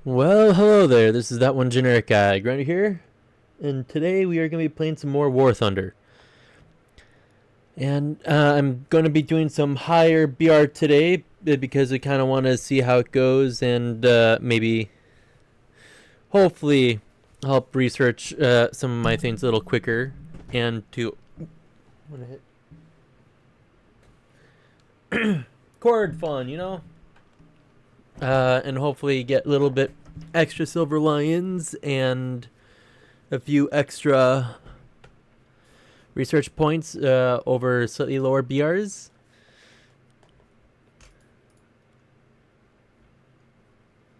Well, hello there. This is that one generic guy, Grinder here, and today we are going to be playing some more War Thunder. And I'm going to be doing some higher BR today because I kind of want to see how it goes and maybe, hopefully, help research some of my things a little quicker and to. I'm gonna hit chord fun, and hopefully get a little bit extra silver lions and a few extra research points over slightly lower BRs.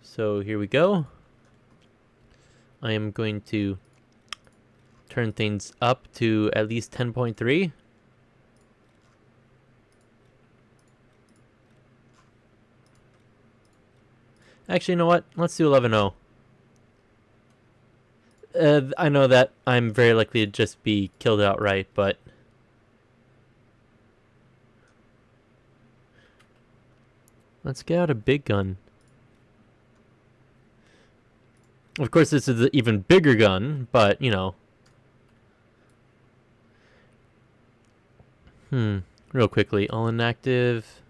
So here we go. I am going to turn things up to at least 10.3. Actually, you know what? Let's do 11.0. I know that I'm very likely to just be killed outright, but let's get out a big gun. Of course, this is an even bigger gun, but, real quickly. All inactive.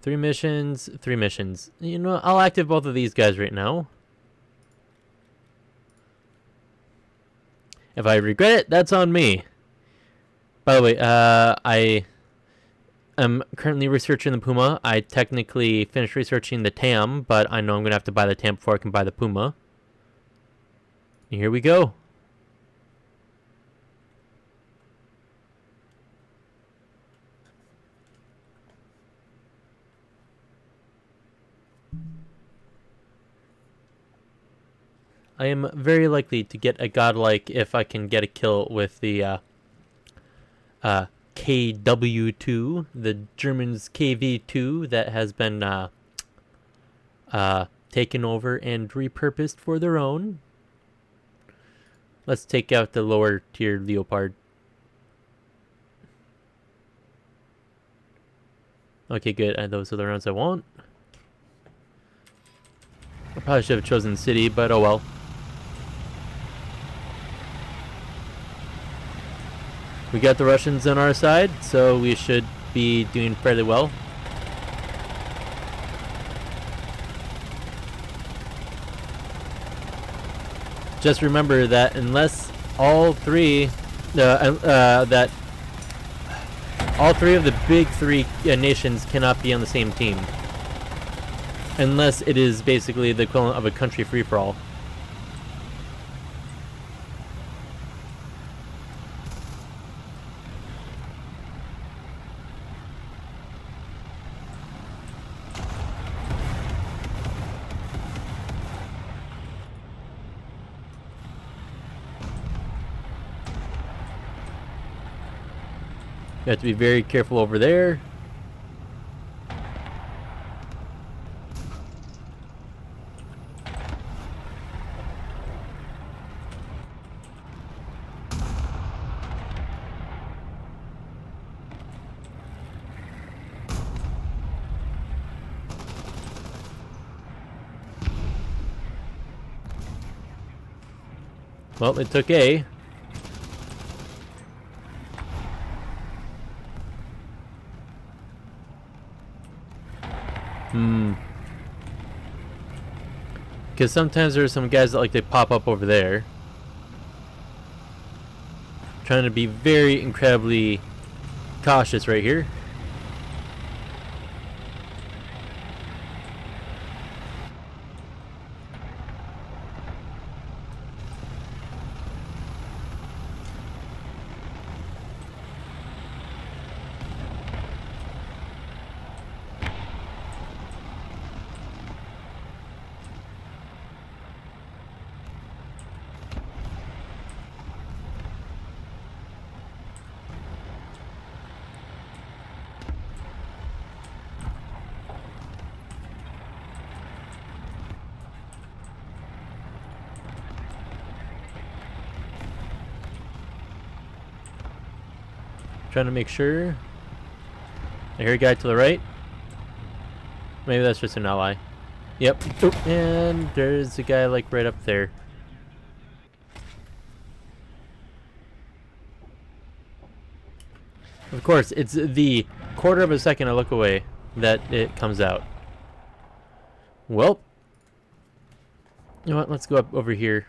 3 missions, 3 missions. I'll active both of these guys right now. If I regret it, that's on me. By the way, I am currently researching the Puma. I technically finished researching the Tam, but I know I'm going to have to buy the Tam before I can buy the Puma. And here we go. I am very likely to get a godlike if I can get a kill with the KW2, the Germans KV2 that has been taken over and repurposed for their own. Let's take out the lower tier Leopard. Okay, good. Those are the rounds I want. I probably should have chosen city, but oh well. We got the Russians on our side, so we should be doing fairly well. Just remember that unless all three, that all three of the big three nations cannot be on the same team, unless it is basically the equivalent of a country free-for-all. You have to be very careful over there. Well, it took A. Because sometimes there's some guys that like to pop up over there. Trying to be very incredibly cautious right here. Trying to make sure. I hear a guy to the right. Maybe that's just an ally. Yep. And there's a guy like right up there. Of course, it's the quarter of a second I look away that it comes out. Well, you know what? Let's go up over here.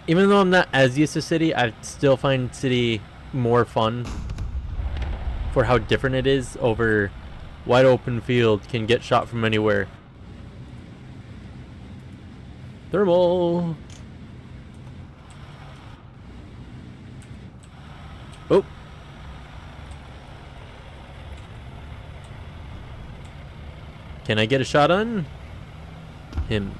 Even though I'm not as used to City, I still find City more fun for how different it is over wide open field, can get shot from anywhere. Thermal! Oh! Can I get a shot on him?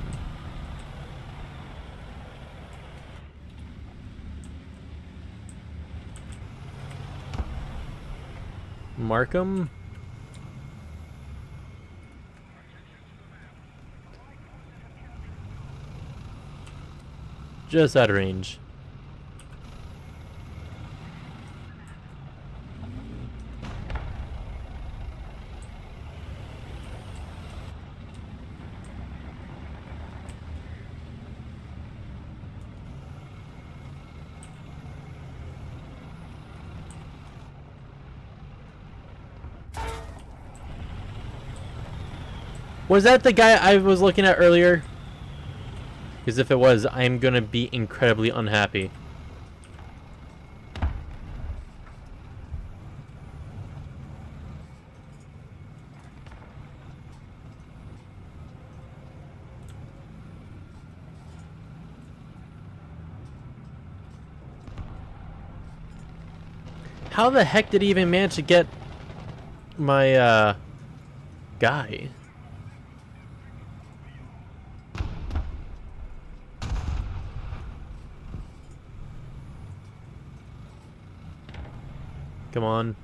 Markham? Just out of range. Was that the guy I was looking at earlier? Because if it was, I'm gonna be incredibly unhappy. How the heck did he even manage to get my guy? Come on.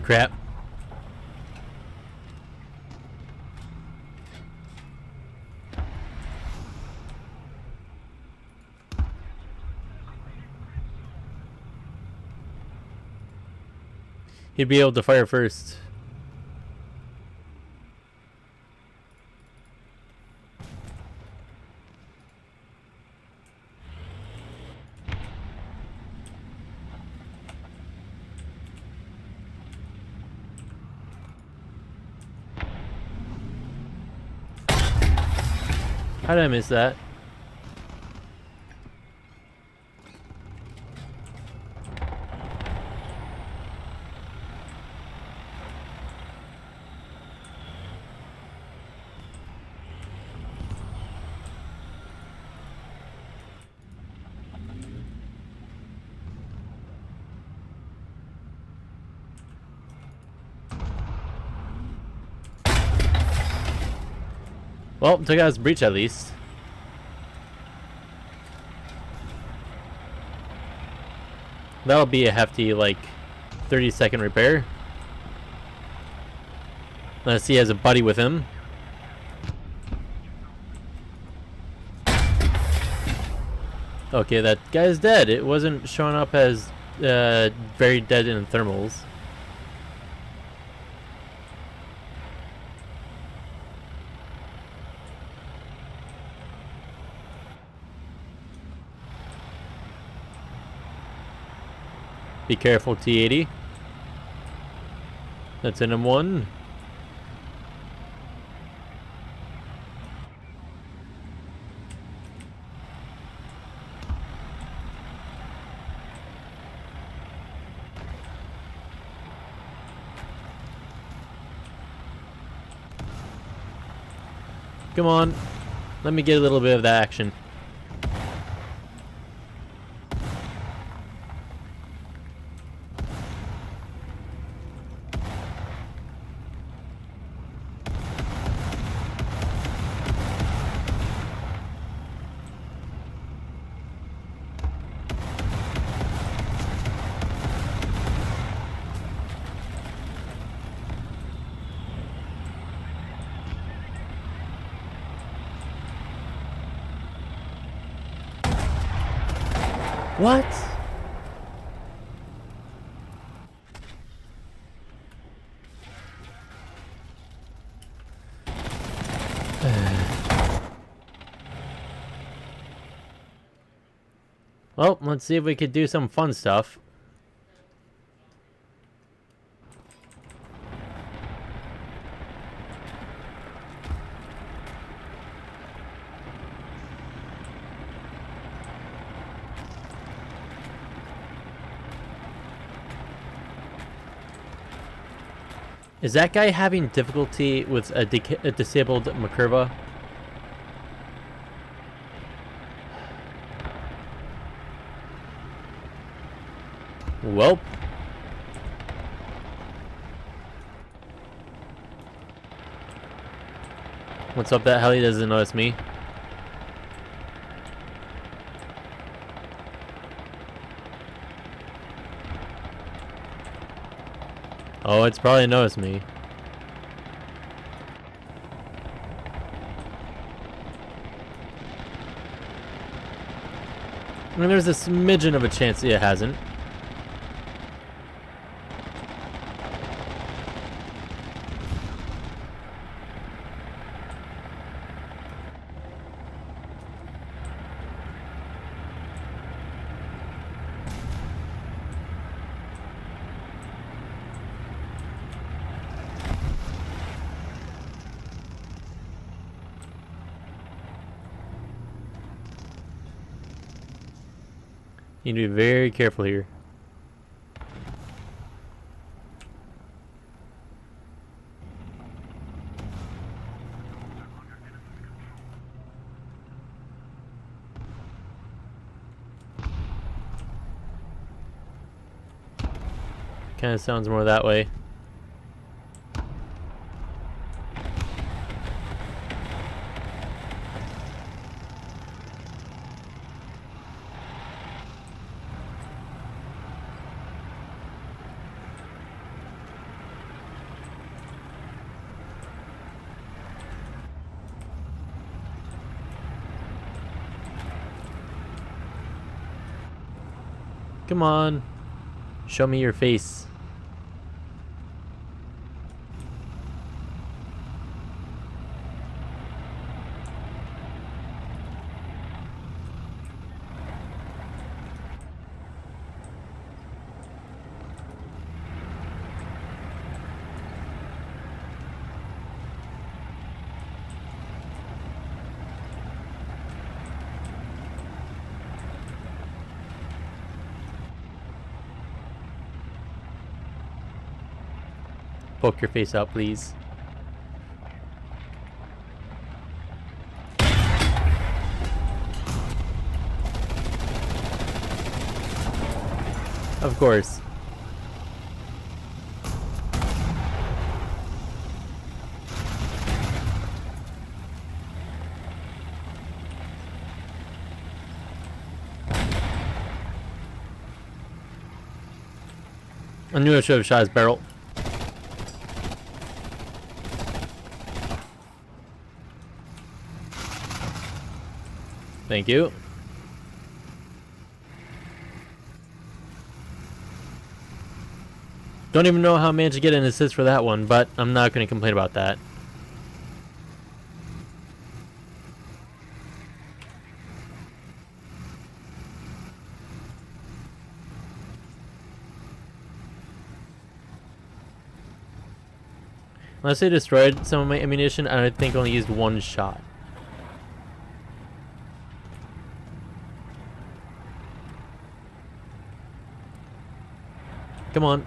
Crap. He'd be able to fire first. How did I miss that? Well, took out his breach at least. That'll be a hefty, like, 30-second repair. Let's see, he has a buddy with him. Okay, that guy's dead. It wasn't showing up as very dead in thermals. Be careful, T-80. That's an M1. Come on. Let me get a little bit of that action. What? Well, let's see if we could do some fun stuff. Is that guy having difficulty with a disabled McCurva? Welp. What's up? That heli doesn't notice me. Oh, it's probably noticed me. I mean, there's a smidgen of a chance it hasn't. You need to be very careful here. Kind of sounds more that way. Come on. Show me your face. Poke your face out, please. Of course. I knew I should have shot his barrel. Thank you. Don't even know how I managed to get an assist for that one, but I'm not going to complain about that. Unless they destroyed some of my ammunition, and I think only used one shot. Come on.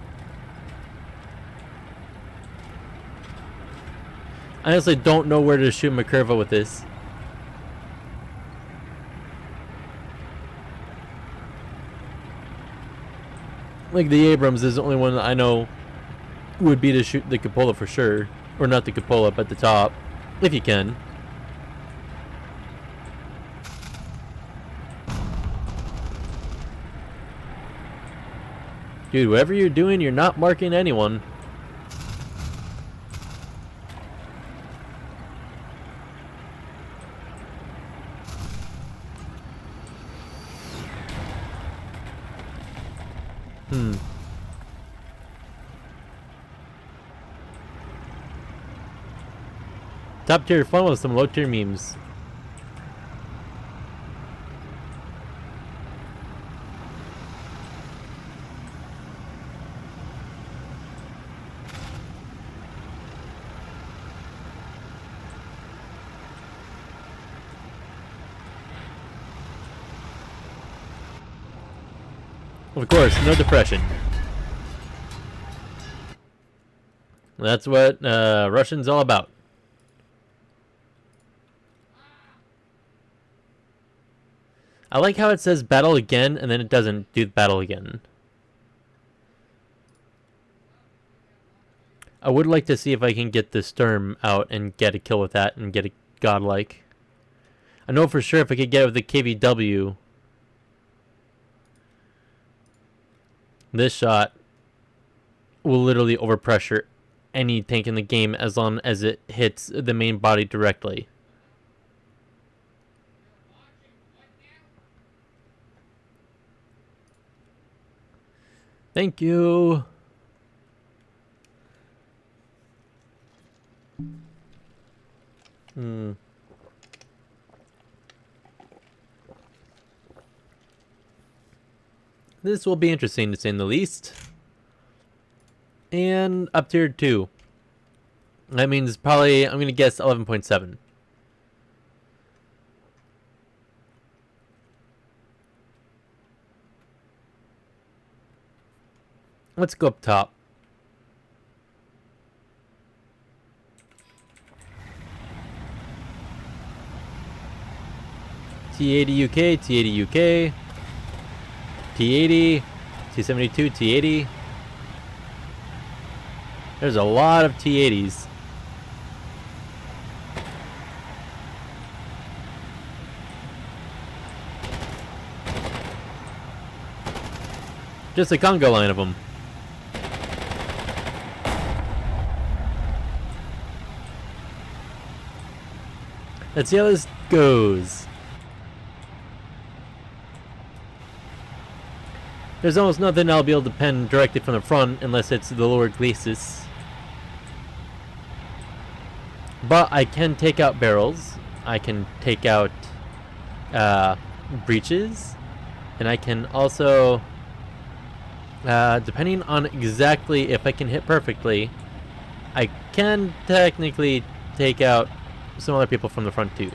I honestly don't know where to shoot McCurva with this. Like, the Abrams is the only one that I know would be to shoot the cupola for sure. Or not the cupola, but the top. If you can. Dude, whatever you're doing, you're not marking anyone. Top tier fun with some low tier memes. Of course, no depression. That's what Russian's all about. I like how it says battle again and then it doesn't do battle again. I would like to see if I can get the Sturm out and get a kill with that and get a godlike. I know for sure if I could get it with the KVW, this shot will literally overpressure any tank in the game as long as it hits the main body directly. Thank you. This will be interesting to say the least. And up tier 2. That means probably, I'm going to guess 11.7. Let's go up top. T80 UK, T80 UK, T80, T72, T80. There's a lot of T80s. Just a conga line of them. Let's see how this goes. There's almost nothing I'll be able to pen directly from the front unless it's the lower glacis. But I can take out barrels. I can take out breaches. And I can also, depending on exactly if I can hit perfectly, I can technically take out some other people from the front too.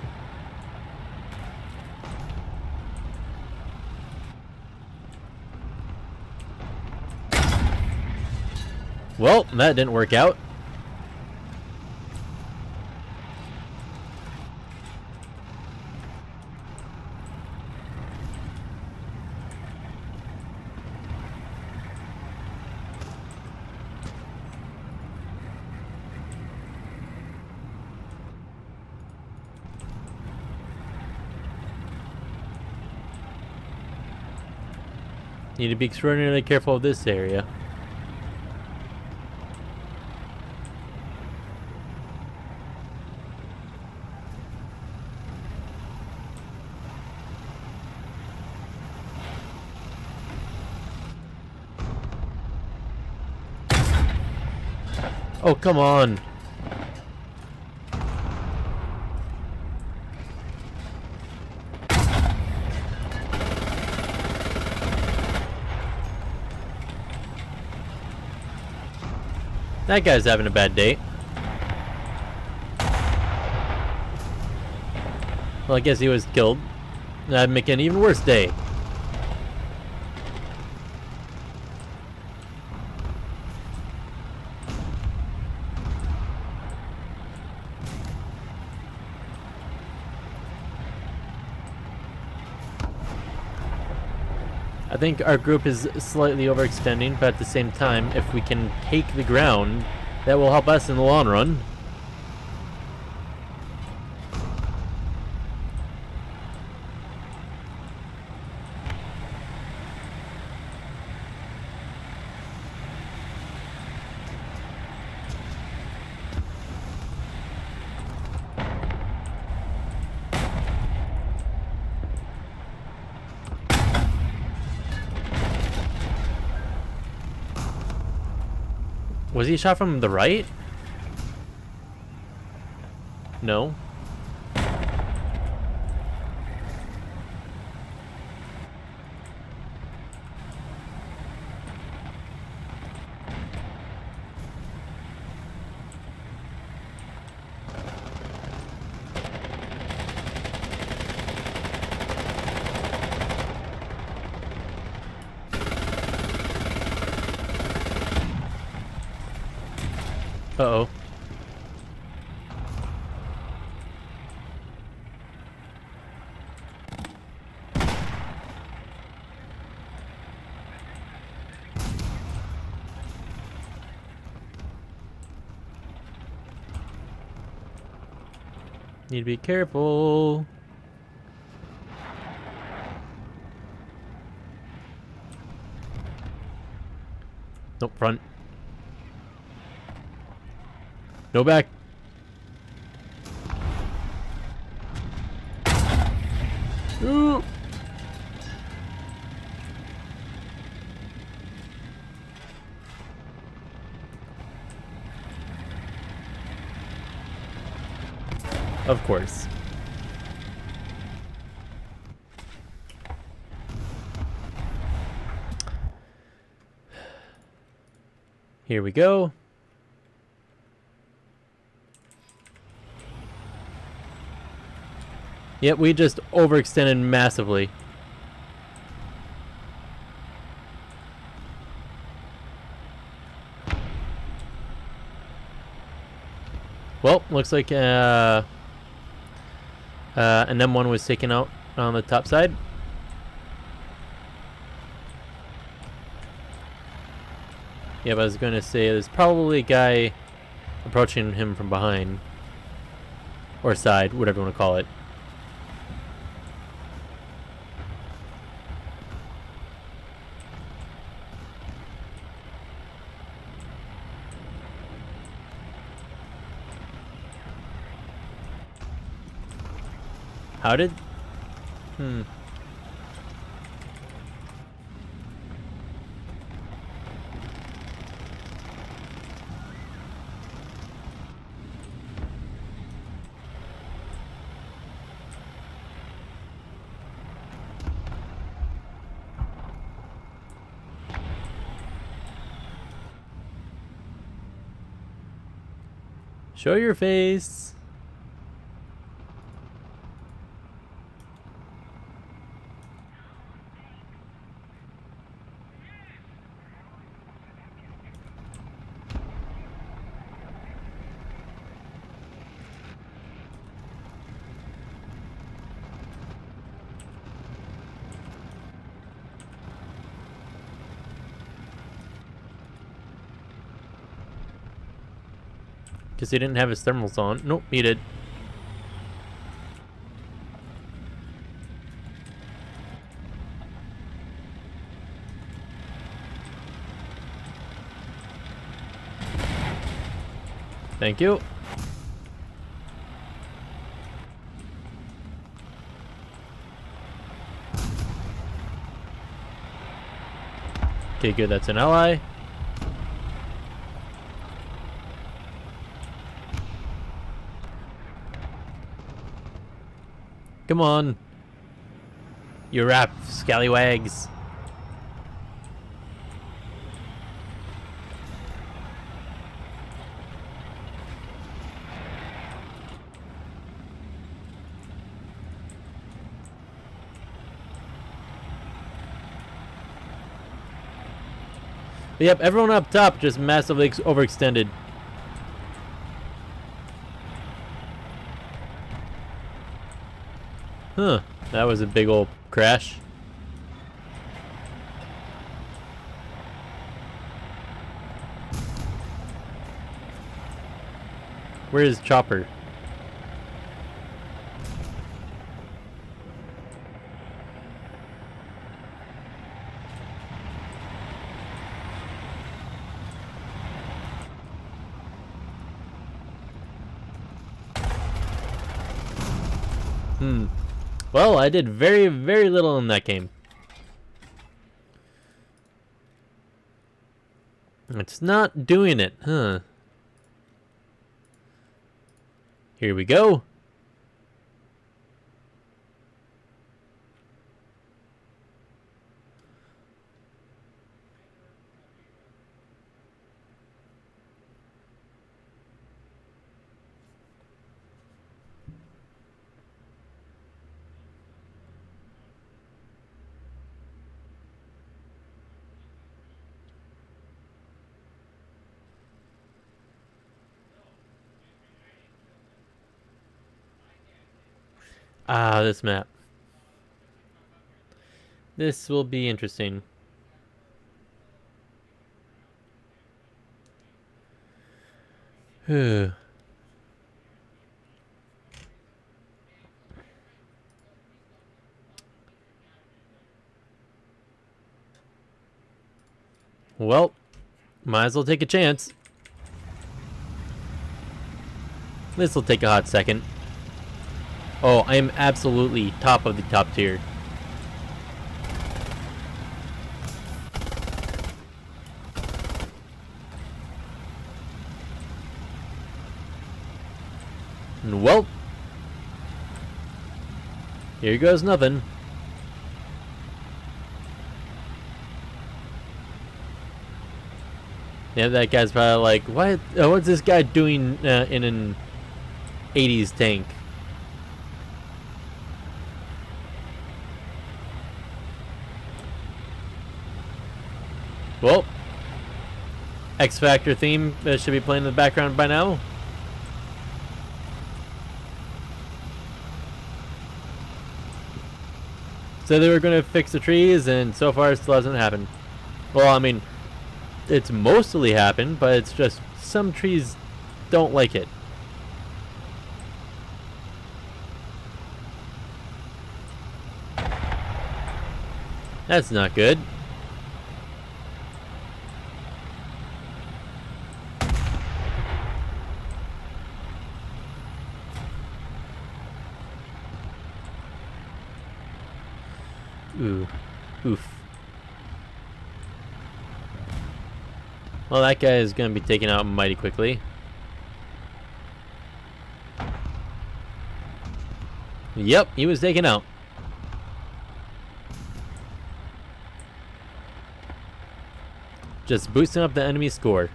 Well, that didn't work out. Need to be extraordinarily careful of this area. Oh, come on. That guy's having a bad day. Well, I guess he was killed. That'd make it an even worse day. I think our group is slightly overextending, but at the same time, if we can take the ground, that will help us in the long run. Was he shot from the right? No. Uh-oh. Need to be careful. Nope, front. No back. Ooh. Of course. Here we go. Yep, we just overextended massively. Well, looks like an M1 was taken out on the top side. Yeah, but I was going to say there's probably a guy approaching him from behind. Or side, whatever you want to call it. How did... Show your face. Because he didn't have his thermals on. Nope, he did. Thank you. Okay, good. That's an ally. Come on. You rap, scallywags. But yep, everyone up top just massively overextended. Huh, that was a big old crash. Where is Chopper? Well, I did very, very little in that game. It's not doing it, huh? Here we go. Ah, this map. This will be interesting. Well, might as well take a chance. This will take a hot second. Oh, I am absolutely top of the top tier. And well, here goes nothing. Yeah, that guy's probably like, what? What's this guy doing in an 80s tank? Well, X Factor theme should be playing in the background by now. So they were going to fix the trees, and so far it still hasn't happened. Well, I mean, it's mostly happened, but it's just some trees don't like it. That's not good. Ooh. Oof. Well, that guy is going to be taken out mighty quickly. Yep, he was taken out. Just boosting up the enemy score.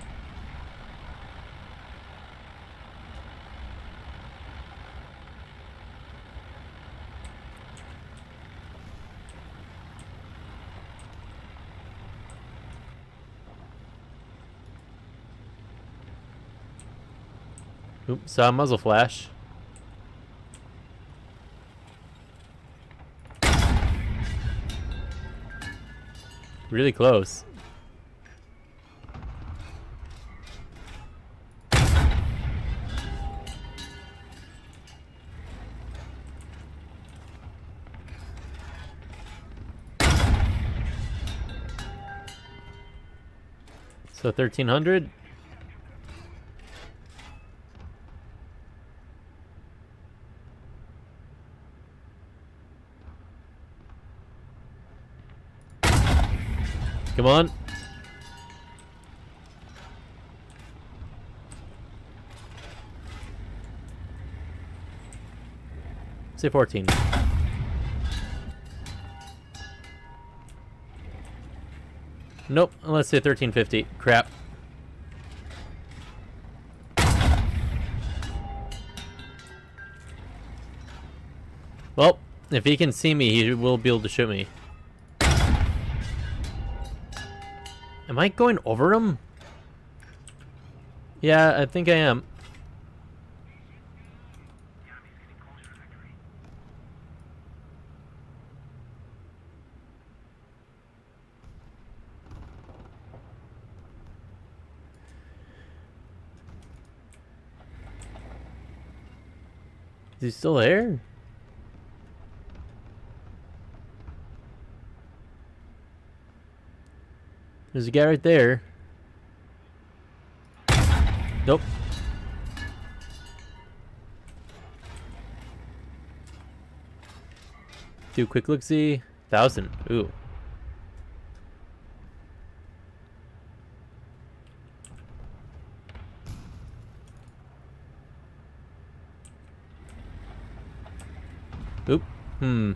Oops, saw a muzzle flash. Really close. So 1300. Come on. Say 14. Nope, let's say 1350. Crap. Well, if he can see me, he will be able to shoot me. Am I going over him? Yeah, I think I am. Is he still there? There's a guy right there. Nope. Do a quick look-see. 1,000. Ooh. Oop. Hmm.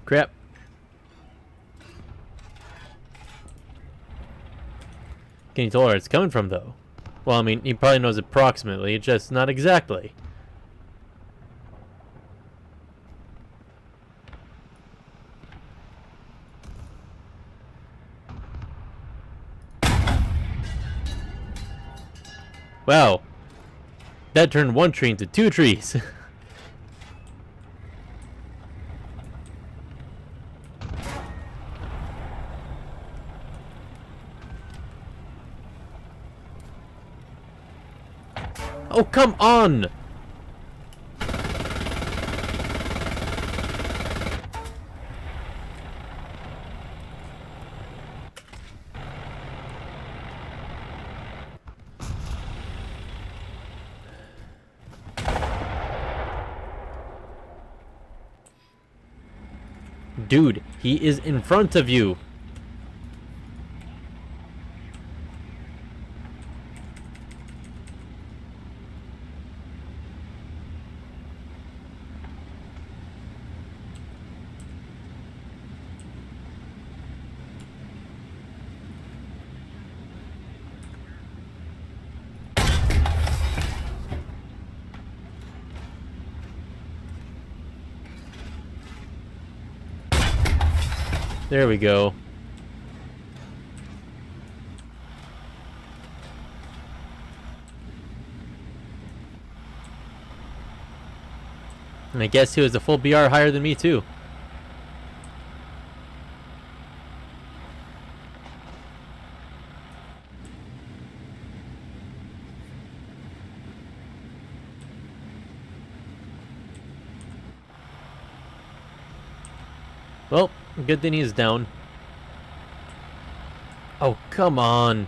Crap. Can you tell where it's coming from, though? Well, I mean, he probably knows approximately, just not exactly. Wow. That turned one tree into 2 trees. Oh, come on! Dude, he is in front of you. There we go. And I guess he was a full BR higher than me too. Well, good thing he's down. Oh, come on.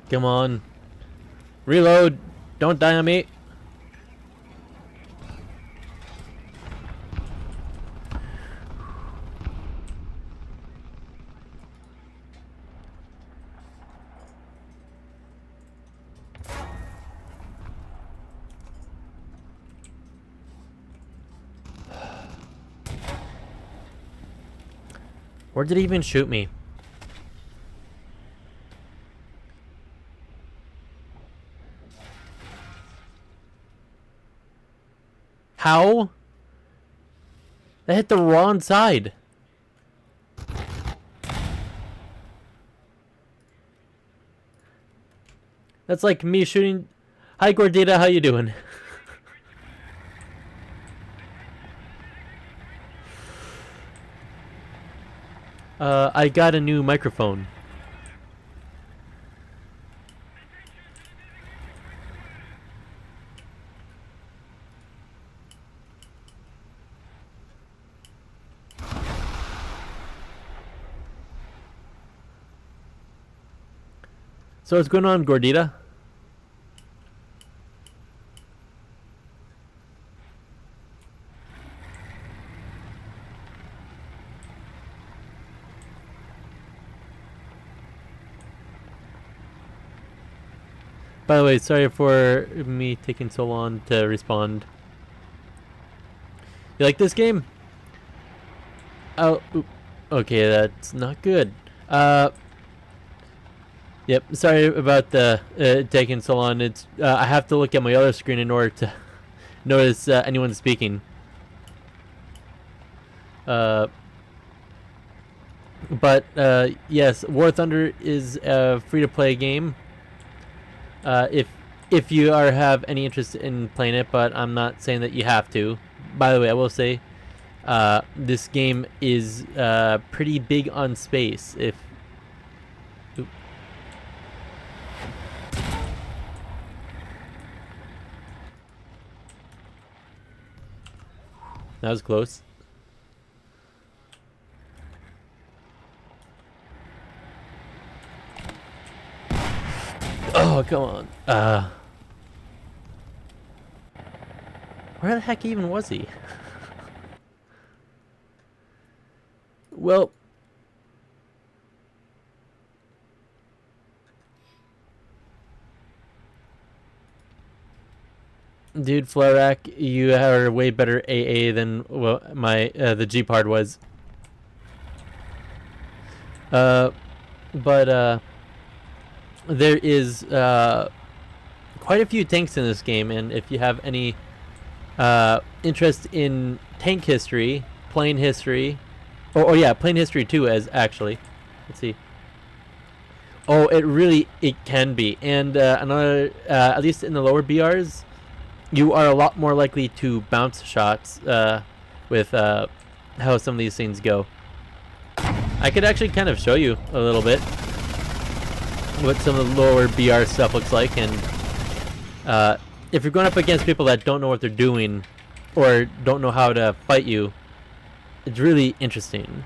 Come on. Reload. Don't die on me. Where did he even shoot me? How? That hit the wrong side. That's like me shooting. Hi Gordita, how you doing? I got a new microphone. So what's going on, Gordita? By the way, sorry for me taking so long to respond. You like this game? Oh, okay, that's not good. Yep, sorry about the taking so long. It's I have to look at my other screen in order to notice anyone speaking. But yes, War Thunder is a free-to-play game. If you have any interest in playing it, but I'm not saying that you have to. By the way, I will say this game is pretty big on space. If that was close. Oh, come on. Where the heck even was he? Well, dude, Flarak, you are way better AA than my the G-Pard was. But there is quite a few tanks in this game, and if you have any interest in tank history, plane history, oh yeah, plane history too, as actually, let's see. Oh, it can be, and another at least in the lower BRs, you are a lot more likely to bounce shots with how some of these things go. I could actually kind of show you a little bit what some of the lower BR stuff looks like, and if you're going up against people that don't know what they're doing or don't know how to fight you, it's really interesting.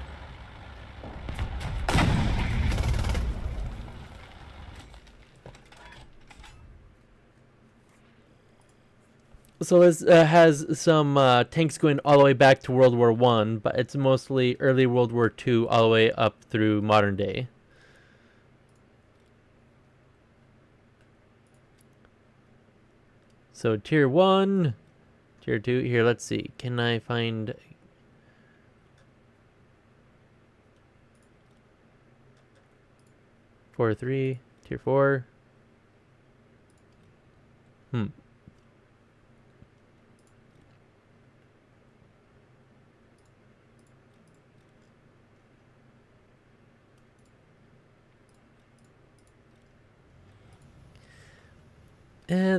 So this has some tanks going all the way back to World War I, but it's mostly early World War II all the way up through modern day. So tier 1, tier 2, here, let's see. Can I find... tier 4.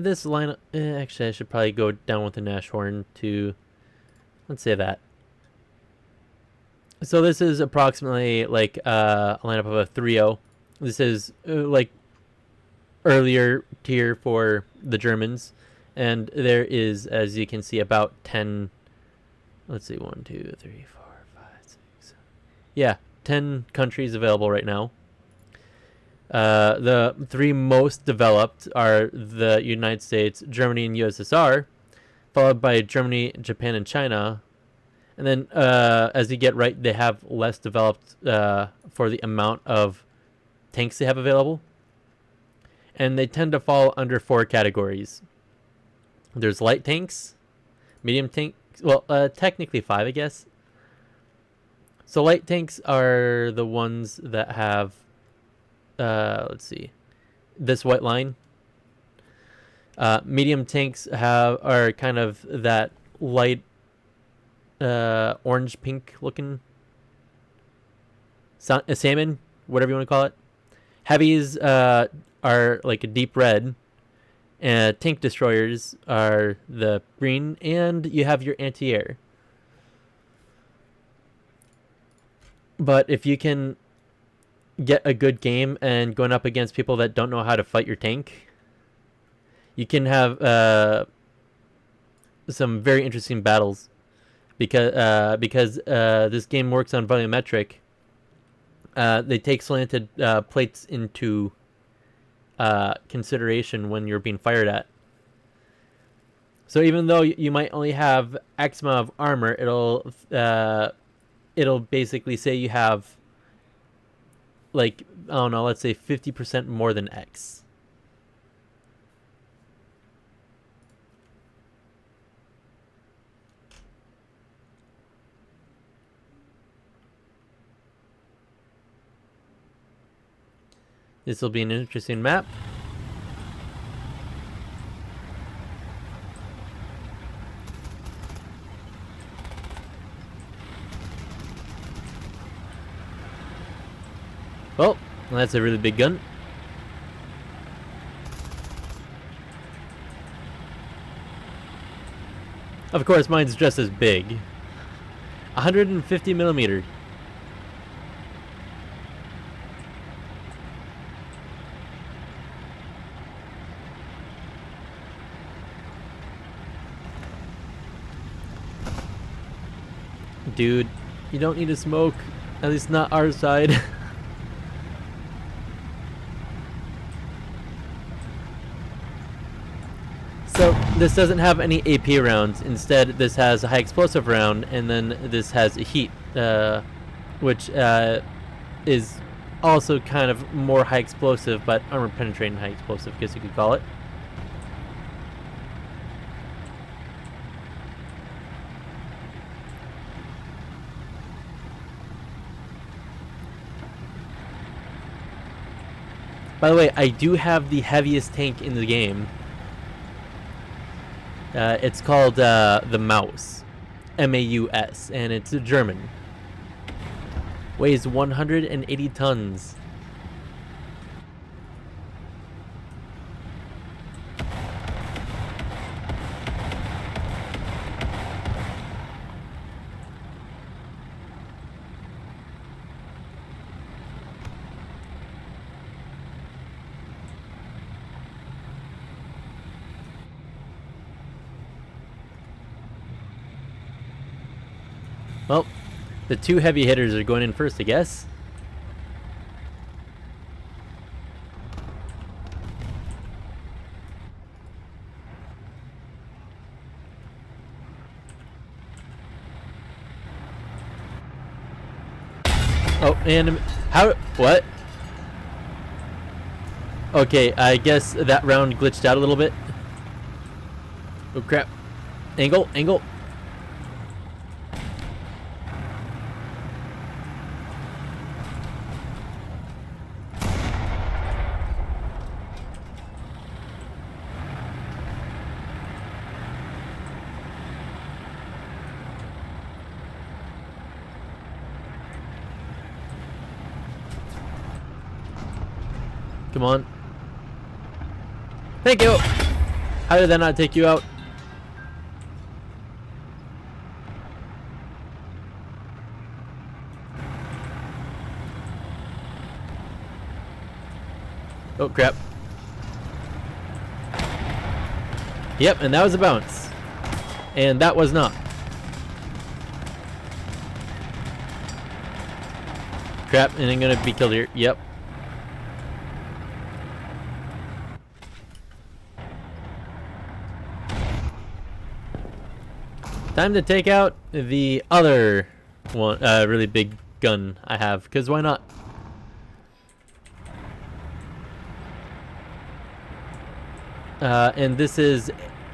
This lineup... actually, I should probably go down with the Nashorn to... Let's say that. So this is approximately like a lineup of a 3-0. This is like earlier tier for the Germans. And there is, as you can see, about 10... Let's see, 1, 2, 3, 4, 5, 6, 7. Yeah, 10 countries available right now. The 3 most developed are the United States, Germany, and USSR, followed by Germany, Japan, and China. And then as you get right, they have less developed for the amount of tanks they have available. And they tend to fall under 4 categories. There's light tanks, medium tanks, well, technically 5, I guess. So light tanks are the ones that have let's see, this white line. Medium tanks are kind of that light orange pink looking salmon, whatever you want to call it. Heavies are like a deep red, and tank destroyers are the green, and you have your anti-air. But if you can get a good game and going up against people that don't know how to fight your tank, you can have some very interesting battles because this game works on volumetric. They take slanted plates into consideration when you're being fired at. So even though you might only have X amount of armor, it'll basically say you have, like, I don't know, let's say 50% more than X. This will be an interesting map. Well, that's a really big gun. Of course, mine's just as big. 150 millimeter. Dude, you don't need to smoke. At least not our side. So this doesn't have any AP rounds. Instead, this has a high explosive round, and then this has a heat, which is also kind of more high explosive, but armor penetrating high explosive, I guess you could call it. By the way, I do have the heaviest tank in the game. It's called the Maus, M-A-U-S, and it's German. Weighs 180 tons. Well, the two heavy hitters are going in first, I guess. Oh, and how? What? Okay, I guess that round glitched out a little bit. Oh crap! Angle, angle. Come on. Thank you! How did that not take you out? Oh crap. Yep, and that was a bounce. And that was not. Crap, and I'm gonna be killed here. Yep. Time to take out the other one, really big gun I have, because why not? And this is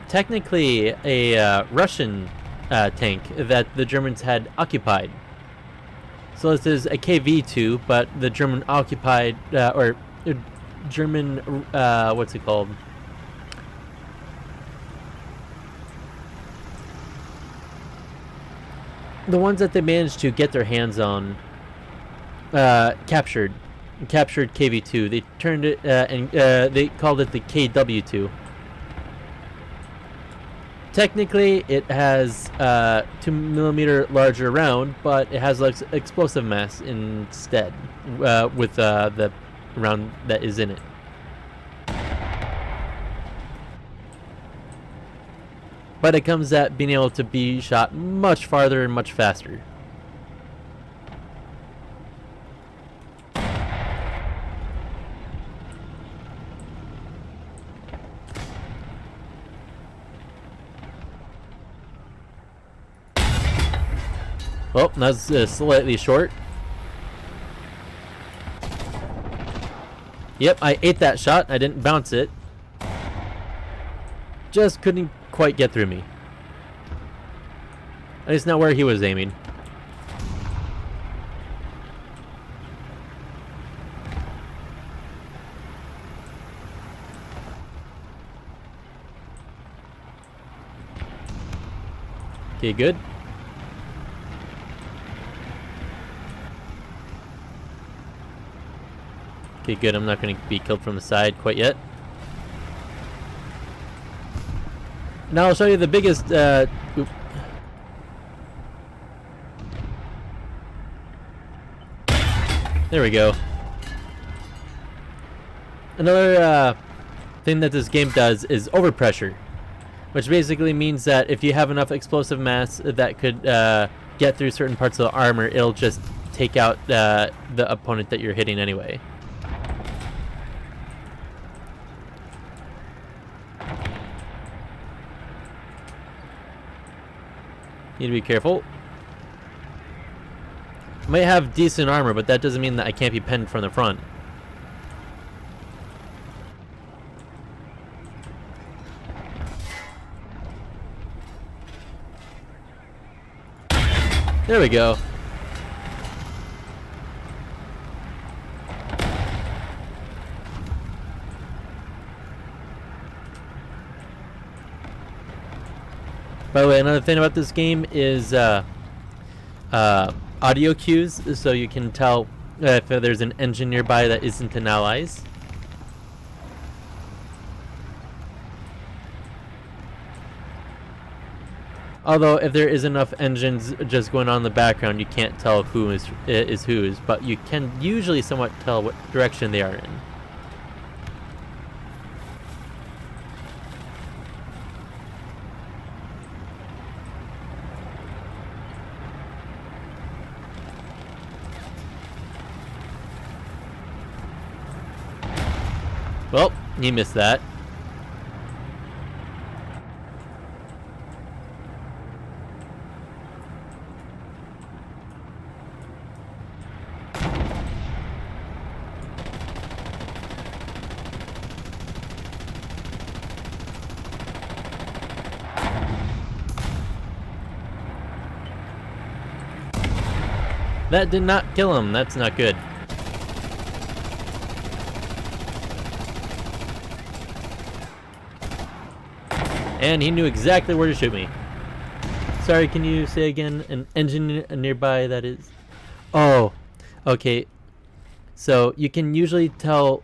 technically a Russian tank that the Germans had occupied. So this is a KV-2, but the German occupied, or German, what's it called? The ones that they managed to get their hands on, captured KV-2. They turned it and they called it the KW-2. Technically, it has 2mm larger round, but it has less explosive mass instead with the round that is in it. But it comes at being able to be shot much farther and much faster. Oh, that's slightly short. Yep, I ate that shot. I didn't bounce it. Just couldn't quite get through me. At least not where he was aiming. Okay, good. Okay, good. I'm not going to be killed from the side quite yet. Now I'll show you the biggest... Oop. There we go. Another thing that this game does is overpressure, which basically means that if you have enough explosive mass that could get through certain parts of the armor, it'll just take out the opponent that you're hitting anyway. Need to be careful. I might have decent armor, but that doesn't mean that I can't be penned from the front. There we go. By the way, another thing about this game is audio cues, so you can tell if there's an engine nearby that isn't an allies. Although, if there is enough engines just going on in the background, you can't tell who is whose, but you can usually somewhat tell what direction they are in. Well, you missed that. That did not kill him. That's not good. And he knew exactly where to shoot me. Sorry, can you say again? An engine nearby that is... Oh, okay. So you can usually tell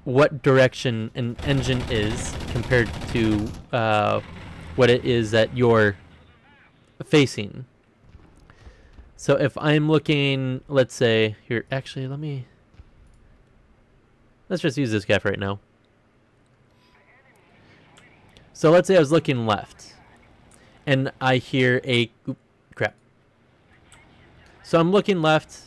what direction an engine is compared to what it is that you're facing. So if I'm looking, let's say, here, actually, let's just use this guy for right now. So let's say I was looking left, and I hear a, crap. So I'm looking left,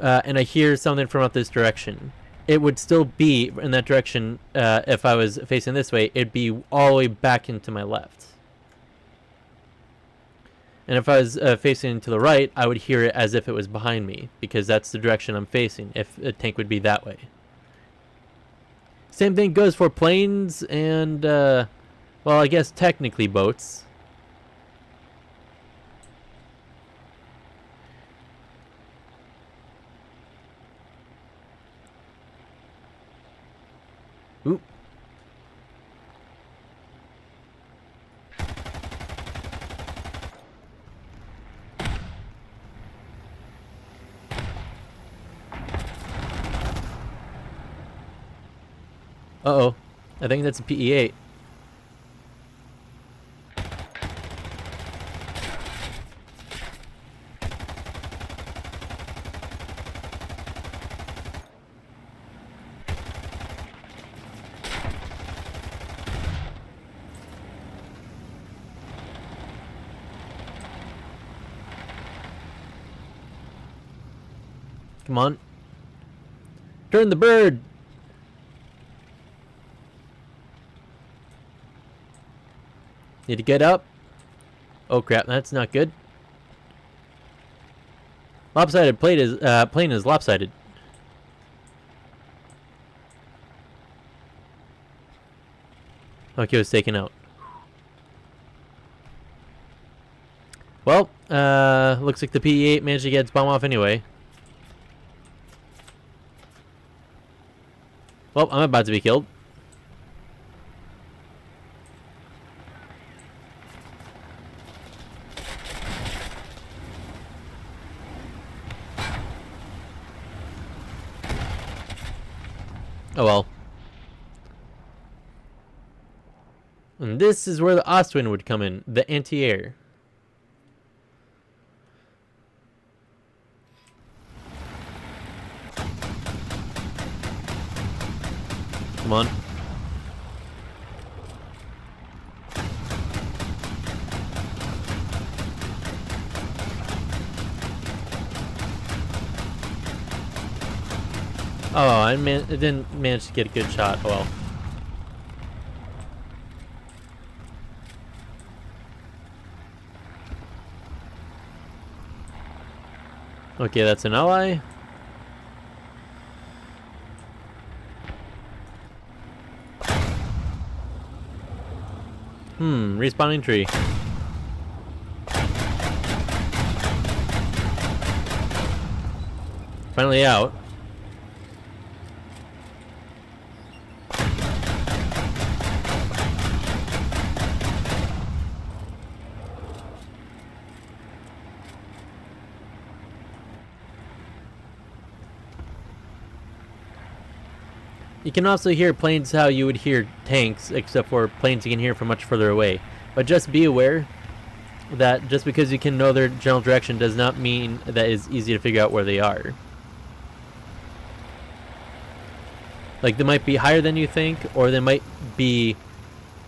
and I hear something from out this direction. It would still be in that direction if I was facing this way. It'd be all the way back into my left. And if I was facing to the right, I would hear it as if it was behind me, because that's the direction I'm facing, if a tank would be that way. Same thing goes for planes and, well, I guess technically boats. Oop. Uh-oh. I think that's a PE-8. Come on. Turn the bird! Need to get up. Oh crap, that's not good. Lopsided plane is lopsided. Okay, it was taken out. Well, looks like the PE-8 managed to get its bomb off anyway. Well, I'm about to be killed. Oh well. And this is where the Ostwind would come in, the anti-air. Come on. Oh, I didn't manage to get a good shot. Oh well. Okay, that's an ally. Respawning tree. Finally out. You can also hear planes how you would hear tanks, except for planes you can hear from much further away. But just be aware that just because you can know their general direction does not mean that it's easy to figure out where they are. Like, they might be higher than you think, or they might be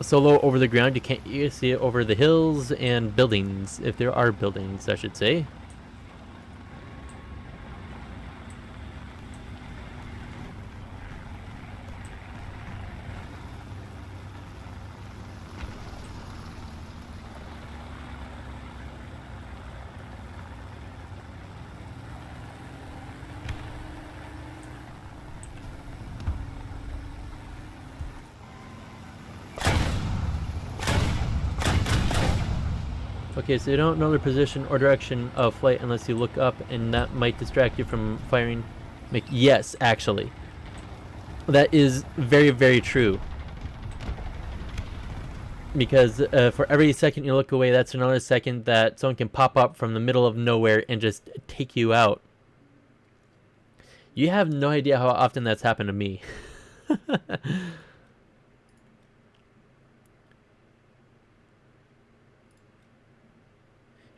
so low over the ground you can't see it over the hills and buildings, if there are buildings, I should say. Okay, so you don't know their position or direction of flight unless you look up, and that might distract you from firing. Yes, actually. That is very, very true. Because for every second you look away, that's another second that someone can pop up from the middle of nowhere and just take you out. You have no idea how often that's happened to me.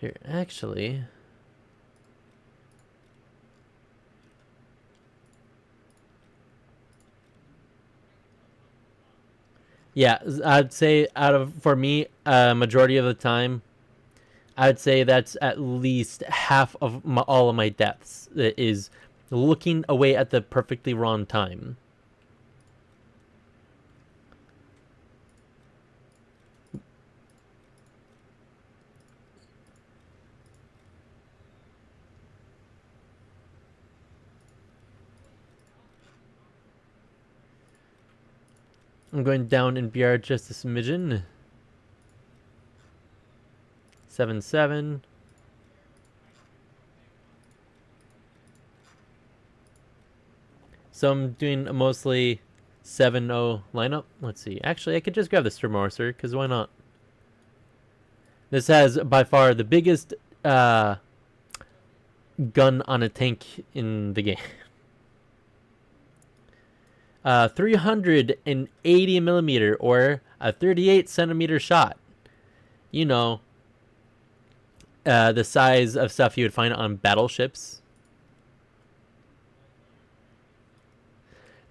Here, actually... Yeah, I'd say for me, majority of the time, I'd say that's at least half of all of my deaths is looking away at the perfectly wrong time. I'm going down in BR just a smidgen. 7-7. So I'm doing a mostly 7-0 lineup. Let's see. Actually, I could just grab the Sturmhorser, because why not? This has by far the biggest gun on a tank in the game. 380 millimeter or a 38 centimeter shot. You know, the size of stuff you would find on battleships.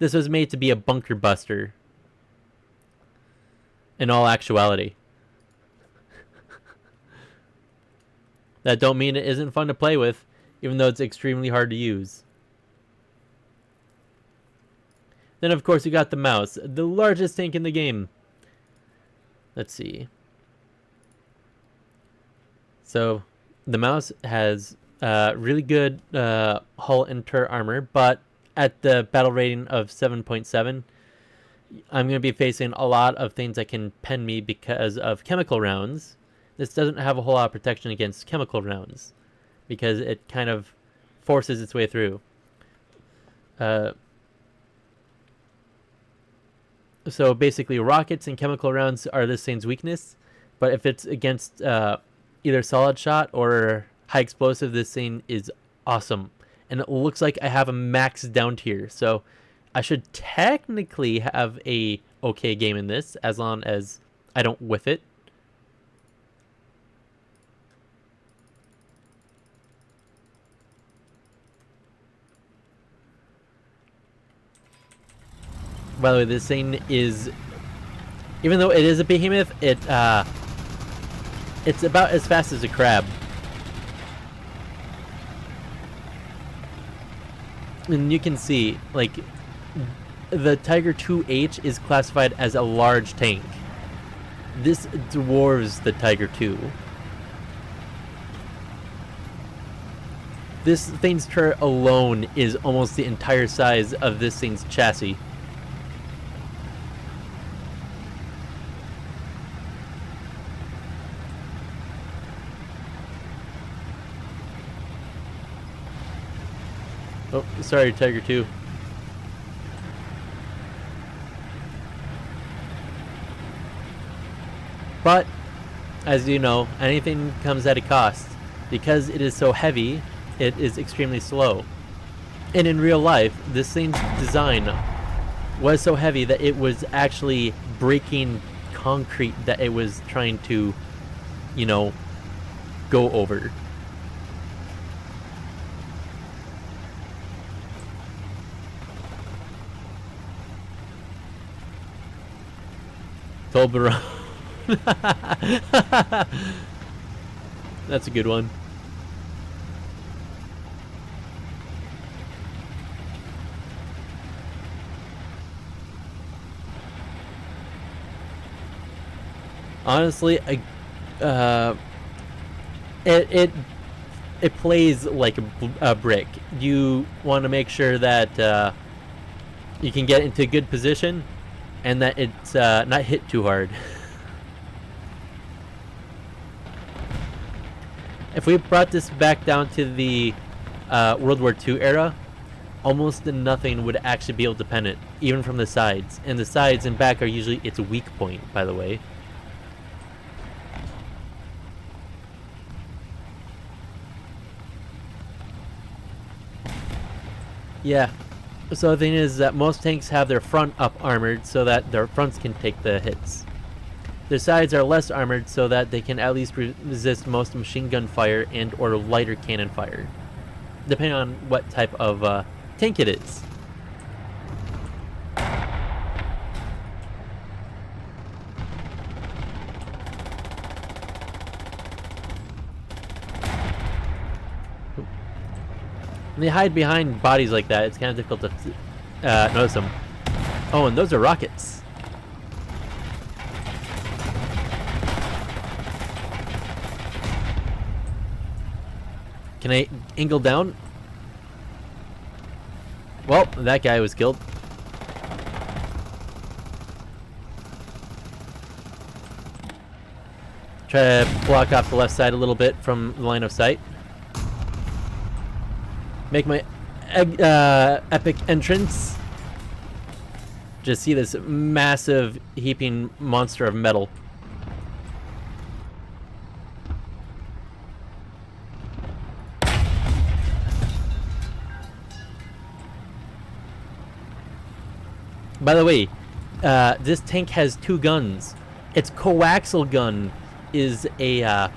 This was made to be a bunker buster. In all actuality. That don't mean it isn't fun to play with, even though it's extremely hard to use. Then of course you got the Maus, the largest tank in the game. Let's see. So the Maus has really good hull and turret armor, but at the battle rating of 7.7, I'm going to be facing a lot of things that can pen me because of chemical rounds. This doesn't have a whole lot of protection against chemical rounds because it kind of forces its way through. So basically rockets and chemical rounds are this thing's weakness, but if it's against either solid shot or high explosive, this thing is awesome. And it looks like I have a max down tier, so I should technically have a okay game in this as long as I don't whiff it. By the way, this thing is, even though it is a behemoth, it's about as fast as a crab. And you can see, like, the Tiger 2H is classified as a large tank. This dwarves the Tiger 2. This thing's turret alone is almost the entire size of this thing's chassis. Oh, sorry, Tiger 2. But, as you know, anything comes at a cost. Because it is so heavy, it is extremely slow. And in real life, this thing's design was so heavy that it was actually breaking concrete that it was trying to, you know, go over. Toblerone. That's a good one. Honestly, it plays like a brick. You want to make sure that you can get into a good position and that it's not hit too hard. If we brought this back down to the World War II era, almost nothing would actually be able to pen it, even from the sides. And the sides and back are usually its weak point, by the way. Yeah. So the thing is that most tanks have their front up armored so that their fronts can take the hits. Their sides are less armored so that they can at least resist most machine gun fire and or lighter cannon fire, depending on what type of tank it is. When they hide behind bodies like that, it's kind of difficult to notice them. Oh, and those are rockets. Can I angle down? Well, that guy was killed. Try to block off the left side a little bit from the line of sight. Make my epic entrance. Just see this massive heaping monster of metal. By the way, this tank has two guns. Its coaxial gun is a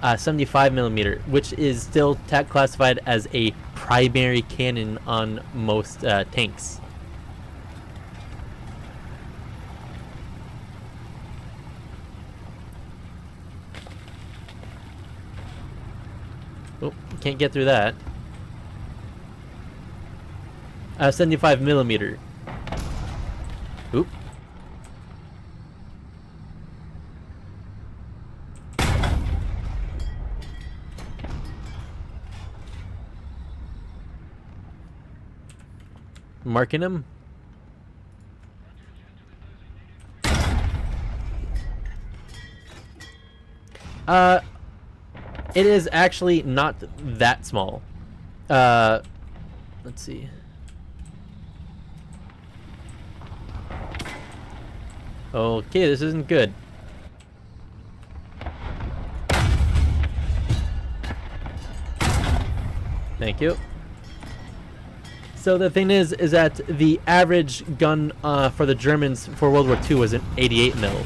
75mm, which is still classified as a primary cannon on most tanks. Oh, can't get through that. 75mm. Oop. Marking him. It is actually not that small. Let's see. Okay, this isn't good. Thank you. So the thing is that the average gun for the Germans for World War II was an 88 mil.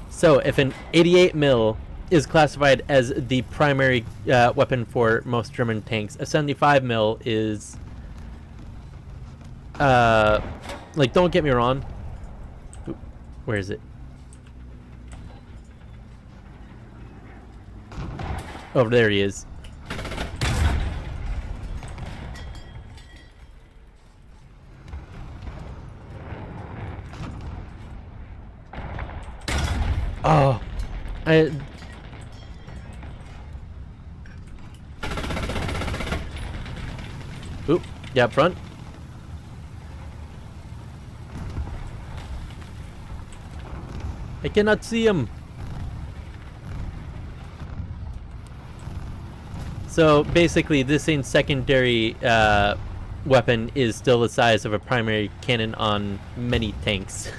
So if an 88 mil is classified as the primary weapon for most German tanks, a 75 mil is, like, don't get me wrong. Ooh, where is it? Oh, there he is. Oh, Oop, yeah, up front. I cannot see him. So basically, this thing's secondary weapon is still the size of a primary cannon on many tanks.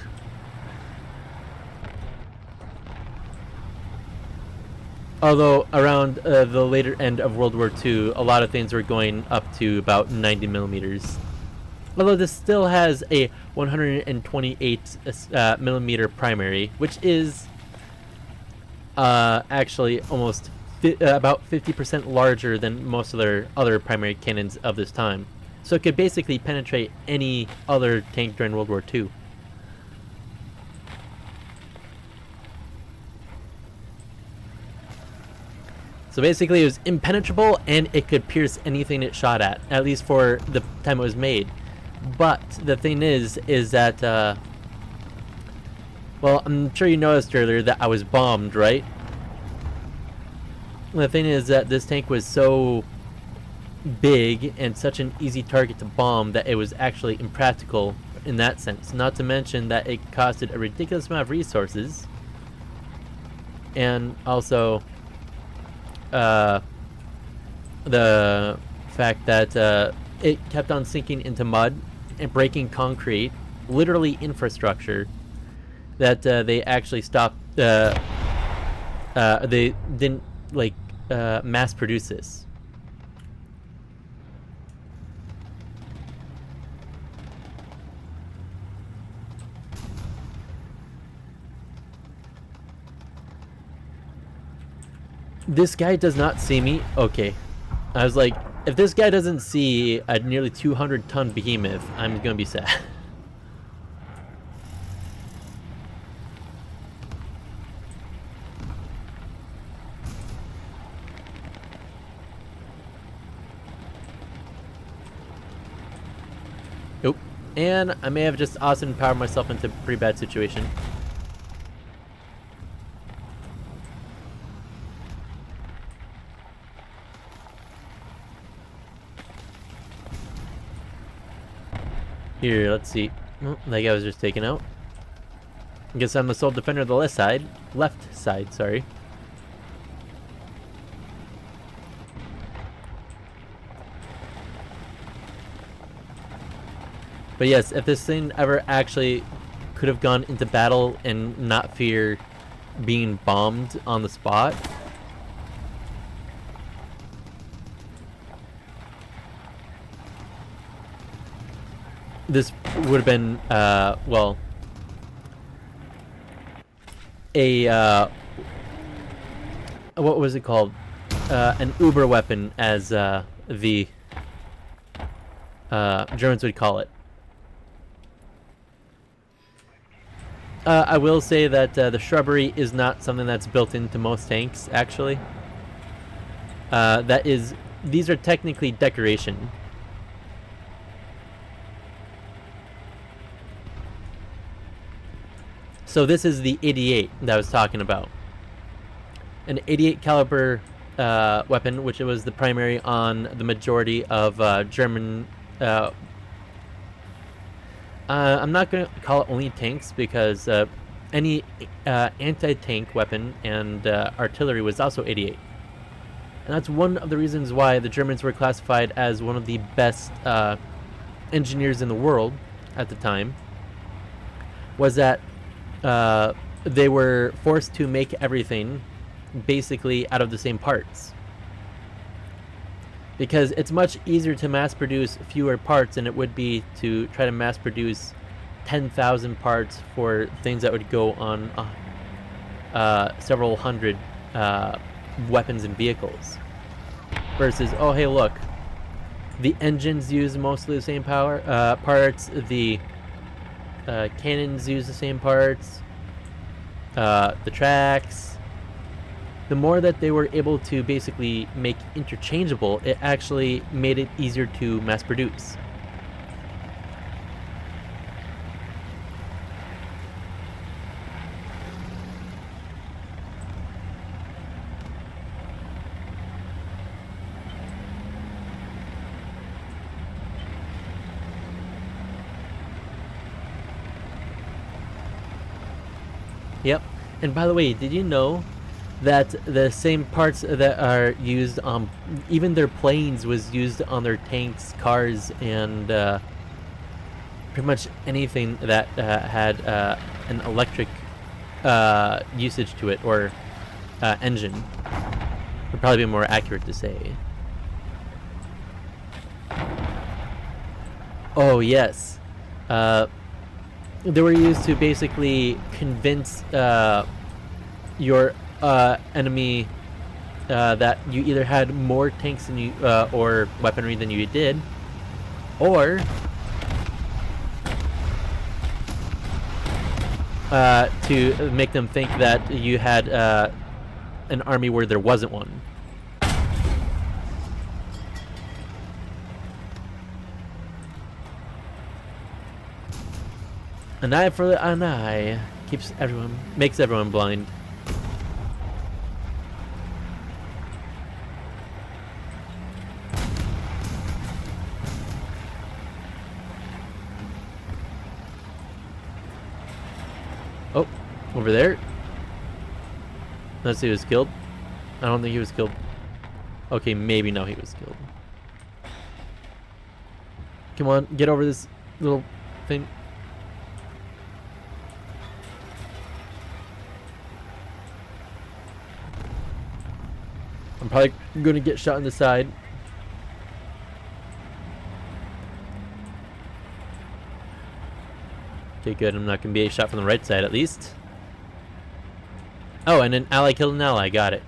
Although around the later end of World War II, a lot of things were going up to about 90 millimeters. Although this still has a 128 millimeter primary, which is actually almost about 50% larger than most of their other primary cannons of this time. So it could basically penetrate any other tank during World War II. So basically it was impenetrable and it could pierce anything it shot at least for the time it was made. But the thing is that, well, I'm sure you noticed earlier that I was bombed, right? The thing is that this tank was so big and such an easy target to bomb that it was actually impractical in that sense. Not to mention that it costed a ridiculous amount of resources. And also the fact that it kept on sinking into mud and breaking concrete, literally infrastructure, that they actually stopped, they didn't like mass produce this. This guy does not see me. Okay. I was like, if this guy doesn't see a nearly 200-ton behemoth, I'm gonna be sad. Nope. And I may have just Austin powered myself into a pretty bad situation. Here, let's see. Oh, that guy was just taken out. I guess I'm the sole defender of the left side. Left side, sorry. But yes, if this thing ever actually could have gone into battle and not fear being bombed on the spot, this would have been, well, a, what was it called? An Uber weapon, as the Germans would call it. I will say that the shrubbery is not something that's built into most tanks, actually. These are technically decoration. So this is the 88 that I was talking about. An 88 caliber weapon, which was the primary on the majority of German. I'm not going to call it only tanks because any anti-tank weapon and artillery was also 88. And that's one of the reasons why the Germans were classified as one of the best engineers in the world at the time, was that they were forced to make everything basically out of the same parts. Because it's much easier to mass produce fewer parts than it would be to try to mass produce 10,000 parts for things that would go on several hundred weapons and vehicles. Versus, oh hey look, the engines use mostly the same parts, the cannons use the same parts, the tracks. The more that they were able to basically make interchangeable, it actually made it easier to mass produce. Yep. And by the way, did you know that the same parts that are used on even their planes was used on their tanks, cars, and pretty much anything that had an electric usage to it, or engine would probably be more accurate to say. Oh yes, they were used to basically convince your enemy that you either had more tanks than you or weaponry than you did, or to make them think that you had an army where there wasn't one. An eye for an eye makes everyone blind. Oh, over there. Let's see, he was killed. I don't think he was killed. Okay, maybe now he was killed. Come on, get over this little thing. I'm probably gonna get shot in the side. Okay, good. I'm not gonna be shot from the right side, at least. Oh, and an ally killed an ally. Got it.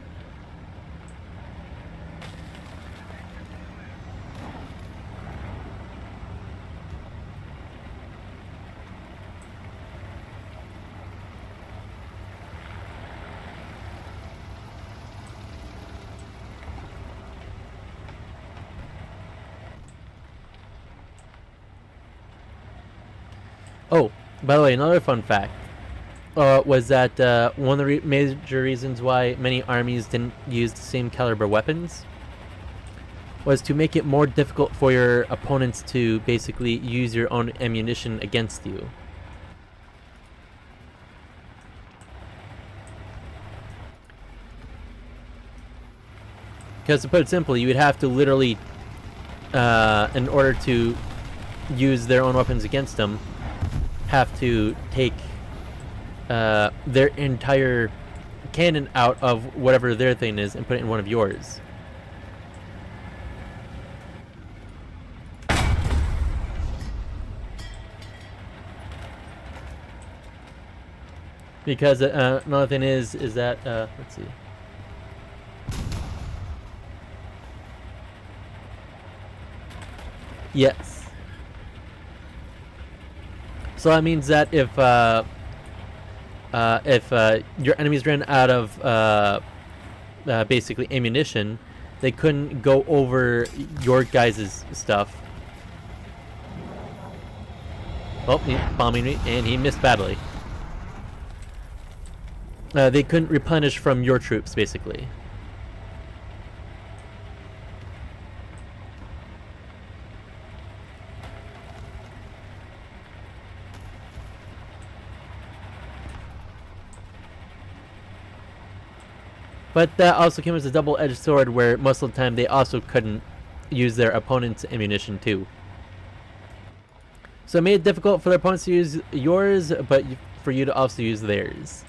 Oh, by the way, another fun fact was that one of the major reasons why many armies didn't use the same caliber weapons was to make it more difficult for your opponents to basically use your own ammunition against you. Because to put it simply, you would have to literally, in order to use their own weapons against them, have to take their entire cannon out of whatever their thing is and put it in one of yours. Because another thing is that let's see. Yes. So that means that if your enemies ran out of basically ammunition, they couldn't go over your guys' stuff. Oh, he's bombing me, and he missed badly. They couldn't replenish from your troops, basically. But that also came as a double-edged sword, where most of the time they also couldn't use their opponent's ammunition too. So it made it difficult for their opponents to use yours, but for you to also use theirs.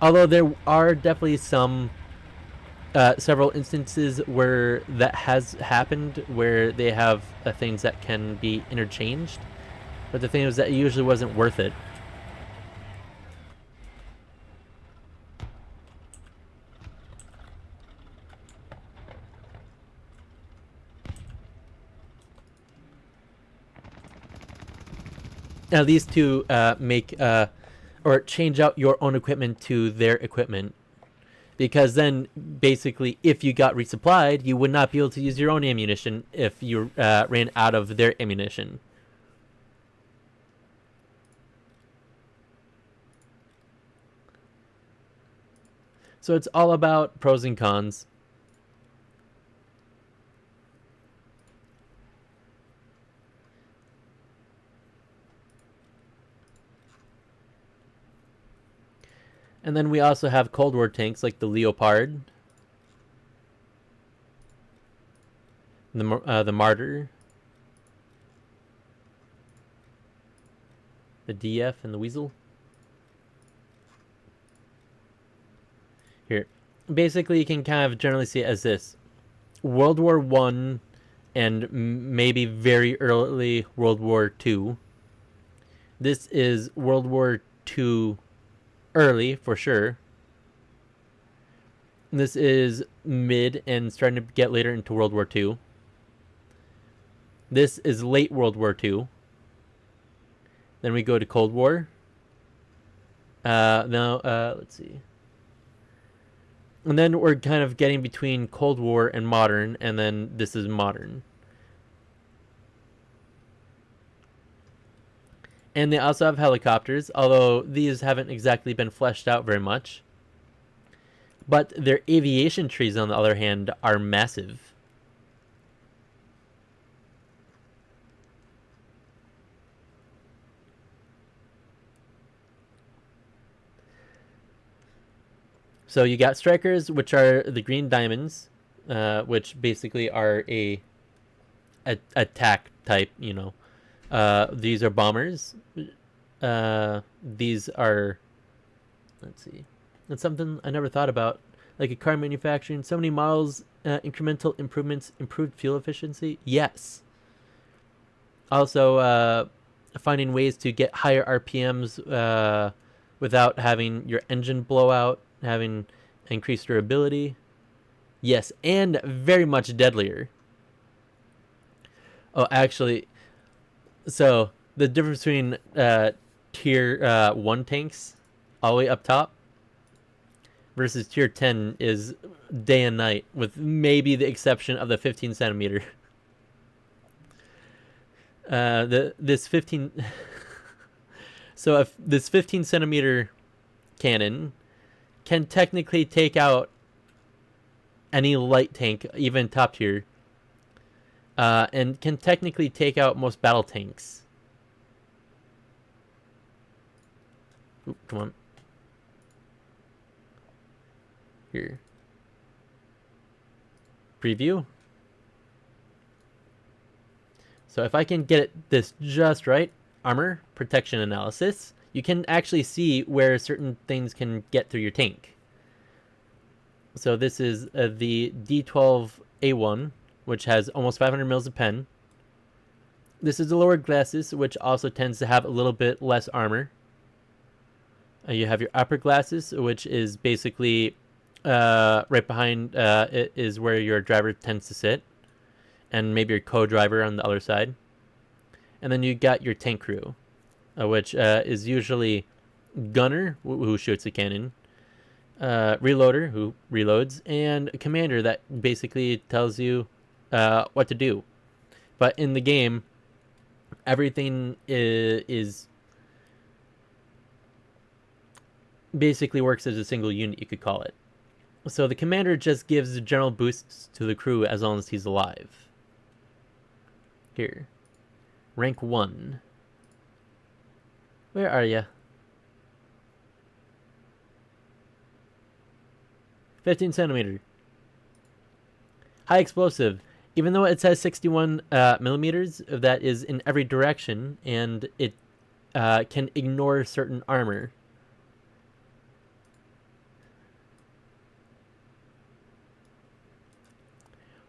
Although there are definitely several instances where that has happened, where they have things that can be interchanged. But the thing is that it usually wasn't worth it. Now these two make or change out your own equipment to their equipment, because then basically if you got resupplied, you would not be able to use your own ammunition if you ran out of their ammunition. So it's all about pros and cons. And then we also have Cold War tanks like the Leopard, the Martyr, the DF, and the Weasel. Here, basically, you can kind of generally see it as this: World War I and maybe very early World War II. This is World War II early for sure. This is mid and starting to get later into World War II. This is late World War II. Then we go to Cold War. Now, let's see. And then we're kind of getting between Cold War and modern, and then this is modern. And they also have helicopters, although these haven't exactly been fleshed out very much. But their aviation trees, on the other hand, are massive. So you got strikers, which are the green diamonds, which basically are a attack type, you know. These are bombers. These are, let's see, that's something I never thought about. Like a car manufacturing, so many models, incremental improvements, improved fuel efficiency. Yes. Also, finding ways to get higher RPMs without having your engine blow out, having increased durability. Yes, and very much deadlier. Oh, actually, so the difference between tier 1 tanks all the way up top versus tier 10 is day and night, with maybe the exception of the 15 centimeter. This 15 so if this 15 centimeter cannon can technically take out any light tank, even top tier, and can technically take out most battle tanks. Oop, come on. Here. Preview. So if I can get this just right, armor, protection analysis, you can actually see where certain things can get through your tank. So this is the D12A1, which has almost 500 mils of pen. This is the lower glasses, which also tends to have a little bit less armor. You have your upper glasses, which is basically right behind it is where your driver tends to sit, and maybe your co-driver on the other side. And then you got your tank crew, which is usually gunner, who shoots a cannon, reloader, who reloads, and a commander that basically tells you what to do. But in the game, everything is basically works as a single unit, you could call it. So the commander just gives general boosts to the crew as long as he's alive. Here. Rank 1. Where are ya? 15 centimeter. High explosive. Even though it says 61 millimeters, that is in every direction, and it can ignore certain armor.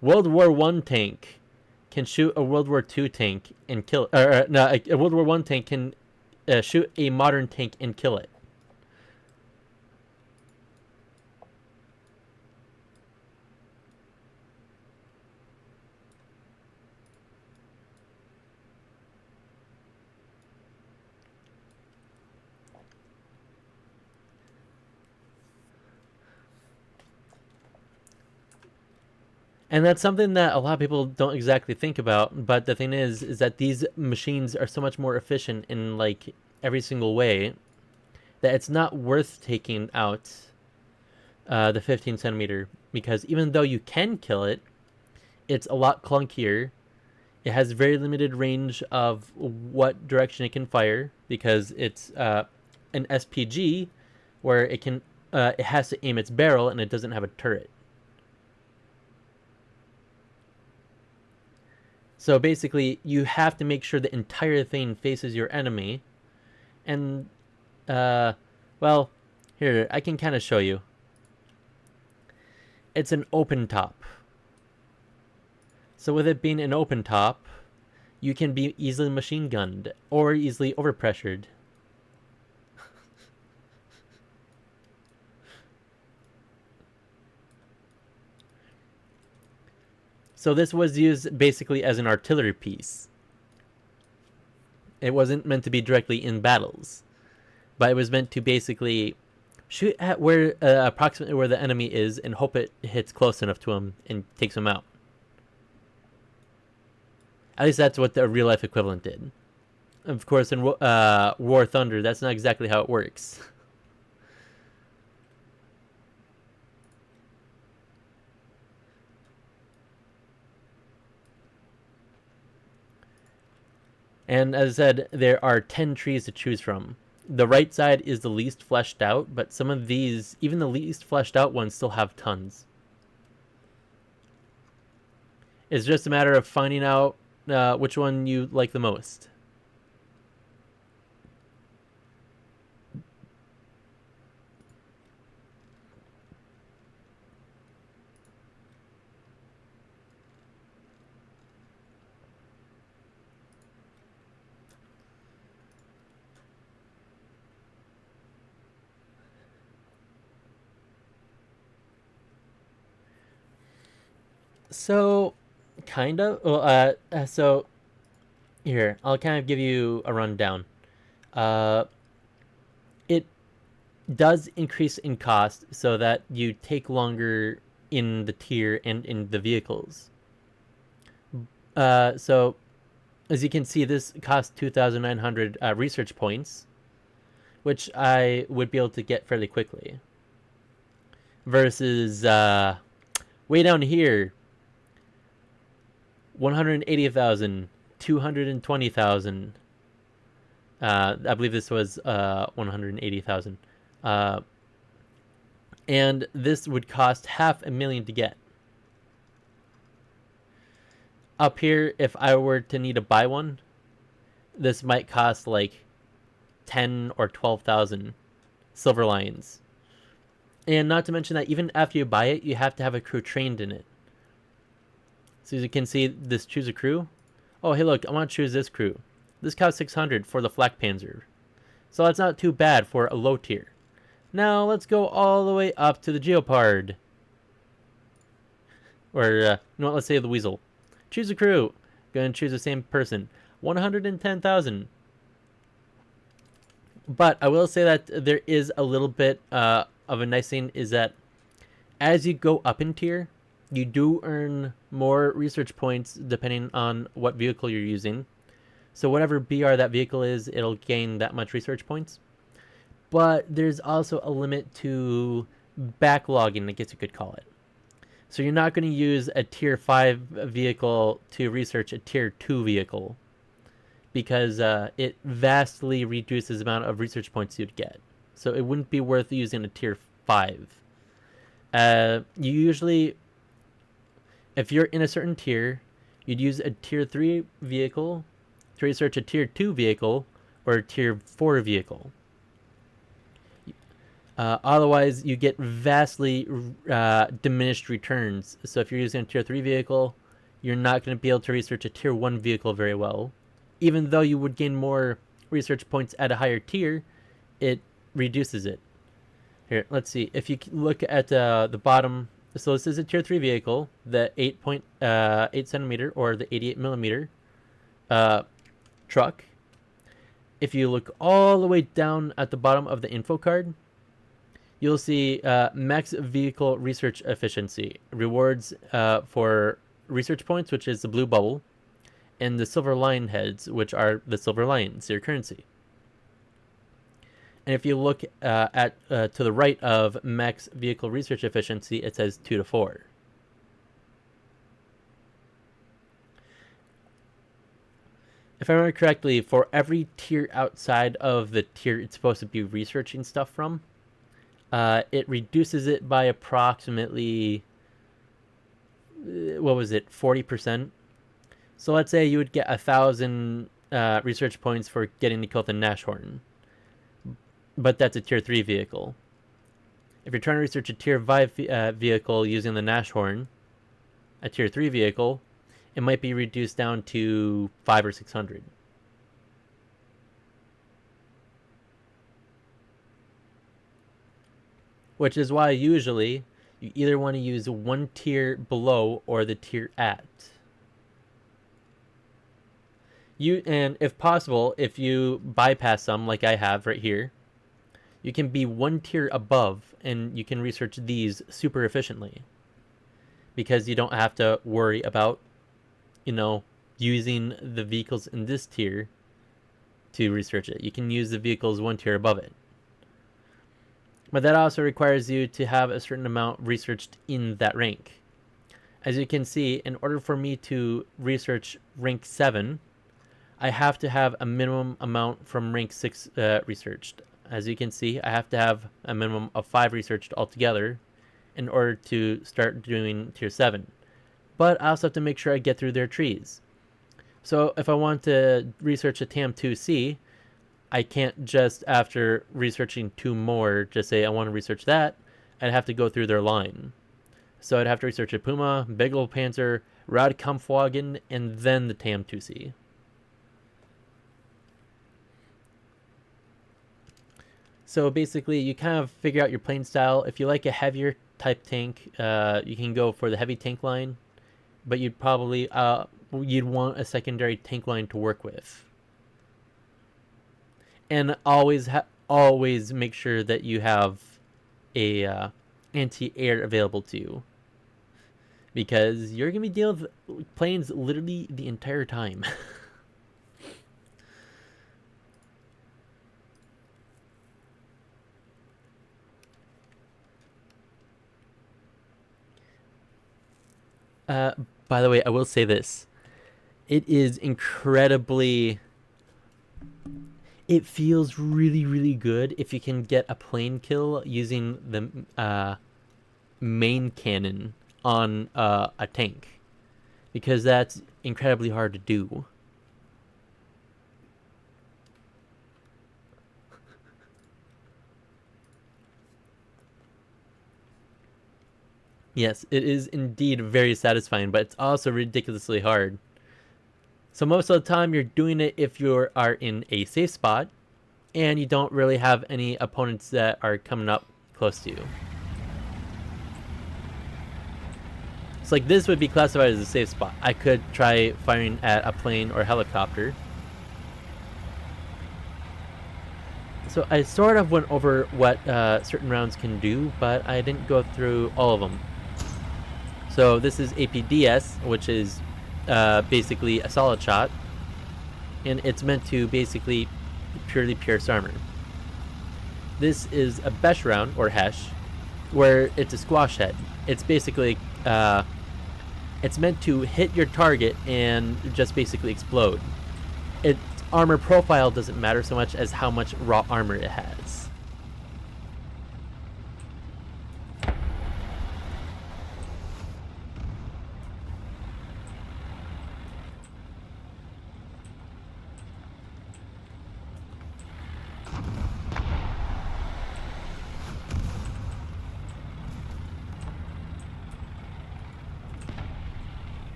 World War I tank can shoot a World War II tank and kill. No, a World War I tank can shoot a modern tank and kill it. And that's something that a lot of people don't exactly think about. But the thing is that these machines are so much more efficient in like every single way that it's not worth taking out the 15 centimeter, because even though you can kill it, it's a lot clunkier. It has very limited range of what direction it can fire, because it's an SPG where it has to aim its barrel and it doesn't have a turret. So basically, you have to make sure the entire thing faces your enemy. And, well, here, I can kind of show you. It's an open top. So with it being an open top, you can be easily machine gunned or easily overpressured. So this was used basically as an artillery piece. It wasn't meant to be directly in battles, but it was meant to basically shoot at where approximately where the enemy is and hope it hits close enough to him and takes him out. At least that's what the real life equivalent did. Of course, in War Thunder, that's not exactly how it works. And as I said, there are 10 trees to choose from. The right side is the least fleshed out, but some of these, even the least fleshed out ones, still have tons. It's just a matter of finding out which one you like the most. So, kind of. Well, so here, I'll kind of give you a rundown. Uh, it does increase in cost so that you take longer in the tier and in the vehicles. So, as you can see, this costs 2,900 research points, which I would be able to get fairly quickly. Versus way down here, 180,000, 220,000. I believe this was 180,000. And this would cost $500,000 to get. Up here, if I were to need to buy one, this might cost like 10 or 12,000 silver lions. And not to mention that even after you buy it, you have to have a crew trained in it. So as you can see, this choose a crew. Oh, hey, look, I want to choose this crew. This costs 600 for the Flak Panzer. So that's not too bad for a low tier. Now let's go all the way up to the Geopard. Or, no, let's say the Weasel. Choose a crew. Going to choose the same person. 110,000. But I will say that there is a little bit of a nice thing, is that as you go up in tier, you do earn more research points depending on what vehicle you're using. So whatever BR that vehicle is, it'll gain that much research points. but there's also a limit to backlogging, I guess you could call it. So you're not going to use a tier 5 vehicle to research a tier 2 vehicle because it vastly reduces the amount of research points you'd get. So it wouldn't be worth using a tier 5. You usually, if you're in a certain tier, you'd use a tier 3 vehicle to research a tier 2 vehicle or a tier 4 vehicle. Otherwise, you get vastly diminished returns. So if you're using a tier 3 vehicle, you're not going to be able to research a tier 1 vehicle very well. Even though you would gain more research points at a higher tier, it reduces it. Here, let's see. If you look at the bottom, so this is a tier 3 vehicle, the 8.8 centimeter or the 88 millimeter truck. If you look all the way down at the bottom of the info card, you'll see max vehicle research efficiency, rewards for research points, which is the blue bubble, and the silver lion heads, which are the silver lions, your currency. And if you look at to the right of max vehicle research efficiency, it says 2 to 4. If I remember correctly, for every tier outside of the tier it's supposed to be researching stuff from, it reduces it by approximately, 40%. So let's say you would get 1,000 research points for getting to kill the Nashorn, but that's a tier 3 vehicle. If you're trying to research a tier 5 vehicle using the Nashorn, a tier 3 vehicle, it might be reduced down to 500 or 600. Which is why usually you either want to use one tier below or the tier at. And if possible, if you bypass some like I have right here, you can be one tier above and you can research these super efficiently. Because you don't have to worry about, using the vehicles in this tier to research it. You can use the vehicles one tier above it. But that also requires you to have a certain amount researched in that rank. As you can see, in order for me to research rank 7, I have to have a minimum amount from rank 6 researched. As you can see, I have to have a minimum of 5 researched altogether in order to start doing tier 7. But I also have to make sure I get through their trees. So if I want to research a TAM2C, I can't just, after researching 2 more, just say I want to research that. I'd have to go through their line. So I'd have to research a Puma, Begelpanzer, Radkampfwagen, and then the TAM2C. So basically, you kind of figure out your playing style. If you like a heavier type tank, you can go for the heavy tank line. But you'd probably you'd want a secondary tank line to work with. And always make sure that you have a anti-air available to you, because you're gonna be dealing with planes literally the entire time. By the way, I will say this: it is incredibly. It feels really, really good if you can get a plane kill using the main cannon on a tank, because that's incredibly hard to do. Yes, it is indeed very satisfying, but it's also ridiculously hard. So most of the time you're doing it if you are in a safe spot and you don't really have any opponents that are coming up close to you. So like this would be classified as a safe spot. I could try firing at a plane or helicopter. So I sort of went over what certain rounds can do, but I didn't go through all of them. So this is APDS, which is basically a solid shot, and it's meant to basically purely pierce armor. This is a Besh round, or Hesh, where it's a squash head. It's basically, it's meant to hit your target and just basically explode. Its armor profile doesn't matter so much as how much raw armor it has.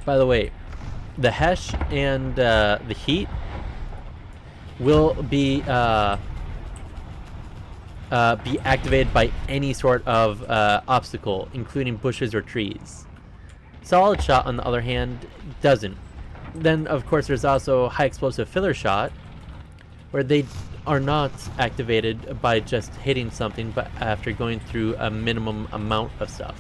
By the way, the Hesh and the Heat will be activated by any sort of obstacle, including bushes or trees. Solid Shot, on the other hand, doesn't. Then, of course, there's also High Explosive Filler Shot, where they are not activated by just hitting something, but after going through a minimum amount of stuff.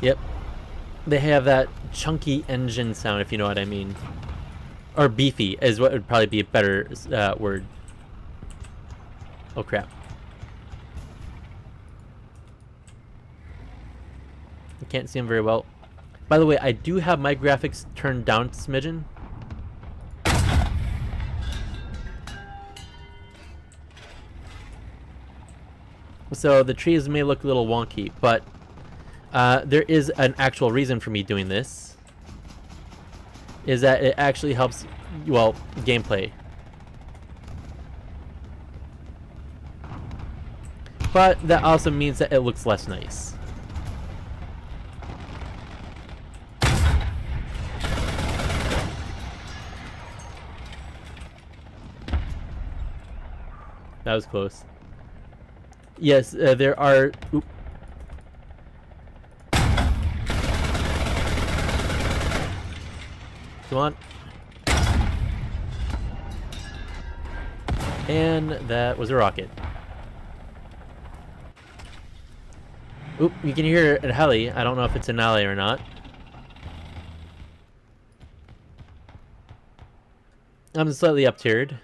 Yep. They have that chunky engine sound, if you know what I mean. Or beefy is what would probably be a better word. Oh crap. I can't see them very well. By the way, I do have my graphics turned down to smidgen. So the trees may look a little wonky, but there is an actual reason for me doing this. Is that it actually helps, well, gameplay. But that also means that it looks less nice. That was close. Yes, there are... Oop. Come on. And that was a rocket. Oop, you can hear a heli. I don't know if it's an ally or not. I'm slightly up-tiered.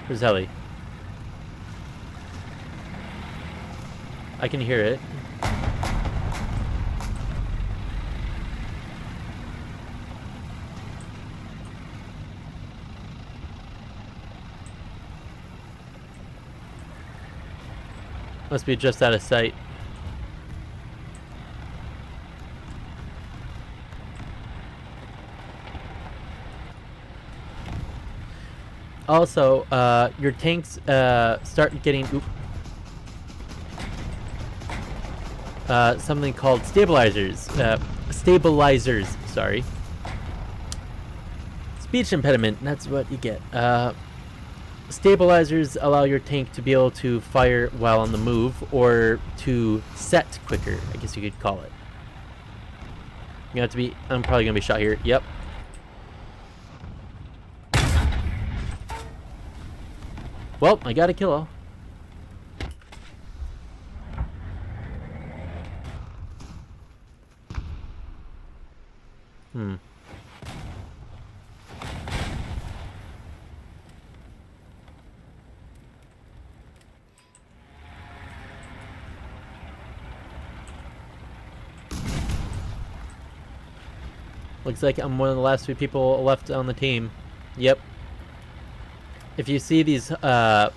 Where's heli? I can hear it. Must be just out of sight. Also, your tanks start getting something called stabilizers. Sorry. Speech impediment, that's what you get. Stabilizers allow your tank to be able to fire while on the move, or to set quicker, I guess you could call it. You have to be, I'm probably gonna be shot here. Yep. Well, I got a kill. Looks like I'm one of the last few people left on the team. Yep. If you see these pilot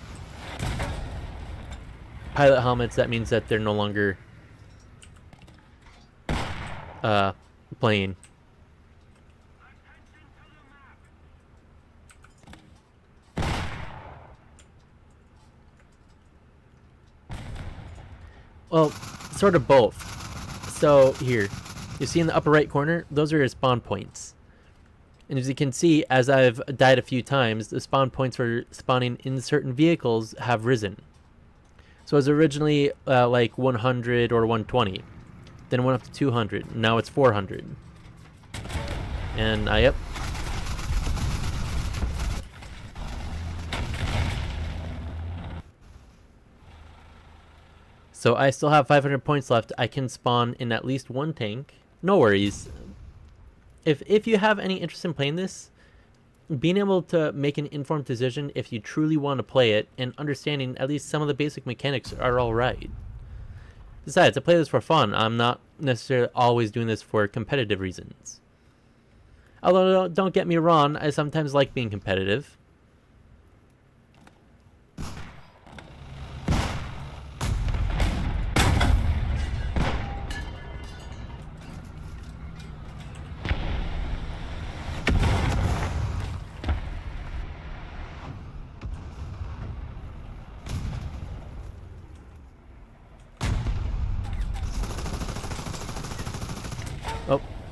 helmets, that means that they're no longer playing. Well, sort of both. So here, you see in the upper right corner, those are your spawn points. And as you can see, as I've died a few times, the spawn points for spawning in certain vehicles have risen. So it was originally like 100 or 120. Then it went up to 200. Now it's 400. And yep. So I still have 500 points left. I can spawn in at least one tank. No worries. If you have any interest in playing this, being able to make an informed decision if you truly want to play it and understanding at least some of the basic mechanics are alright. Besides, I play this for fun. I'm not necessarily always doing this for competitive reasons. Although, don't get me wrong, I sometimes like being competitive.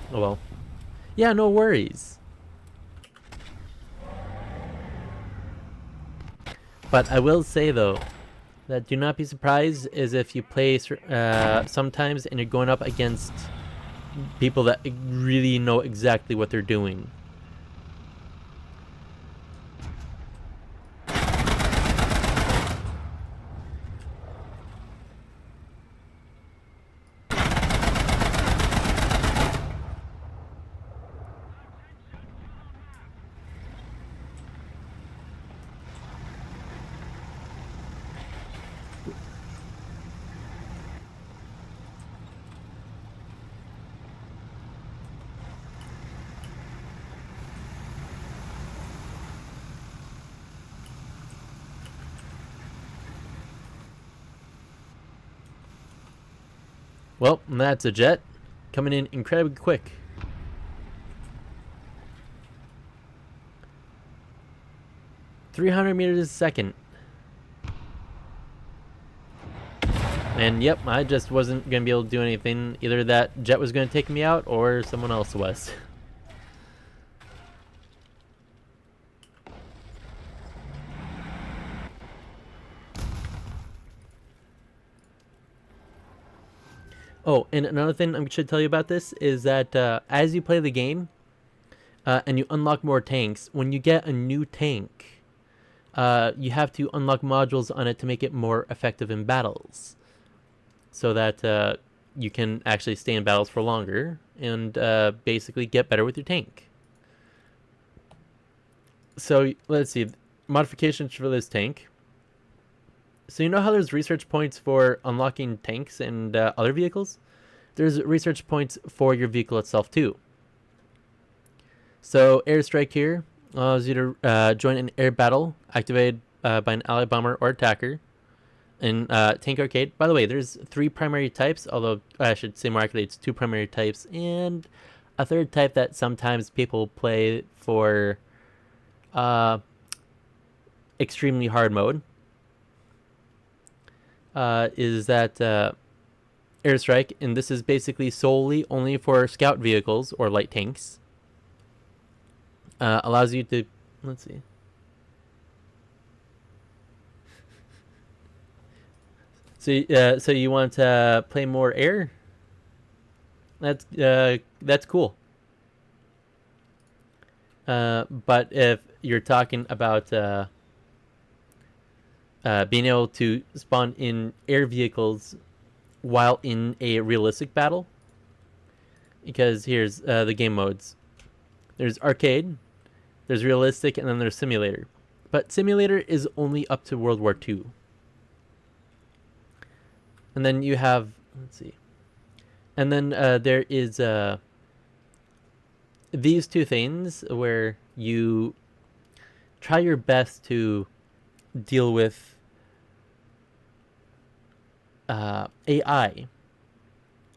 Oh well. Yeah, no worries. But I will say though, that do not be surprised is if you play sometimes and you're going up against people that really know exactly what they're doing. Well, that's a jet coming in incredibly quick. $300 a second. And yep, I just wasn't going to be able to do anything. Either that jet was going to take me out or someone else was. Oh, and another thing I should tell you about this is that as you play the game and you unlock more tanks, when you get a new tank, you have to unlock modules on it to make it more effective in battles. So that you can actually stay in battles for longer and basically get better with your tank. So let's see, modifications for this tank. So you know how there's research points for unlocking tanks and other vehicles? There's research points for your vehicle itself too. So airstrike here allows you to join an air battle activated by an allied bomber or attacker. In Tank Arcade, by the way, there's 3 primary types, although I should say more accurately it's 2 primary types and a third type that sometimes people play for extremely hard mode. Is that airstrike, and this is basically solely only for scout vehicles or light tanks. Allows you to, let's see. So you want to play more air? That's cool. But if you're talking about being able to spawn in air vehicles while in a realistic battle, because here's the game modes. There's arcade, there's realistic, and then there's simulator. But simulator is only up to World War II. And then you have, let's see. And then there is these 2 things where you try your best to deal with AI,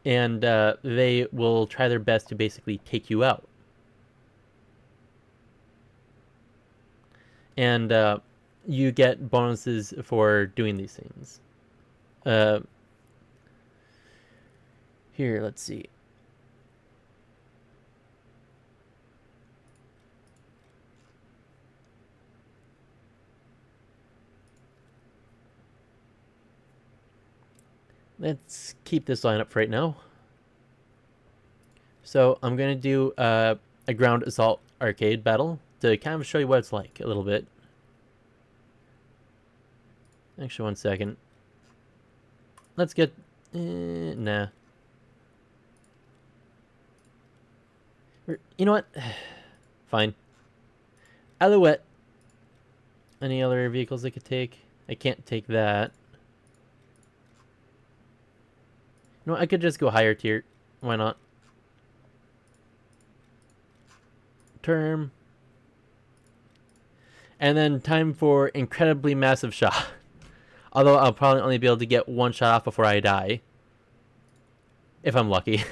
and they will try their best to basically take you out. And you get bonuses for doing these things. Here, let's see. Let's keep this line up for right now. So I'm going to do a ground assault arcade battle to kind of show you what it's like a little bit. Actually, 1 second. Let's get... nah. You know what? Fine. Alouette. Any other vehicles I could take? I can't take that. No, I could just go higher tier. Why not? Term. And then time for incredibly massive shot. Although I'll probably only be able to get one shot off before I die. If I'm lucky.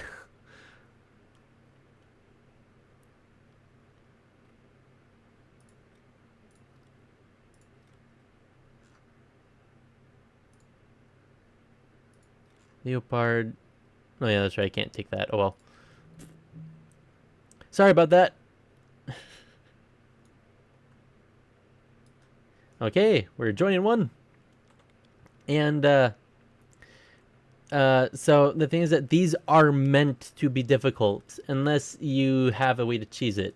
Leopard. Oh yeah, that's right. I can't take that. Oh well. Sorry about that. Okay, we're joining one. And so the thing is that these are meant to be difficult unless you have a way to cheese it.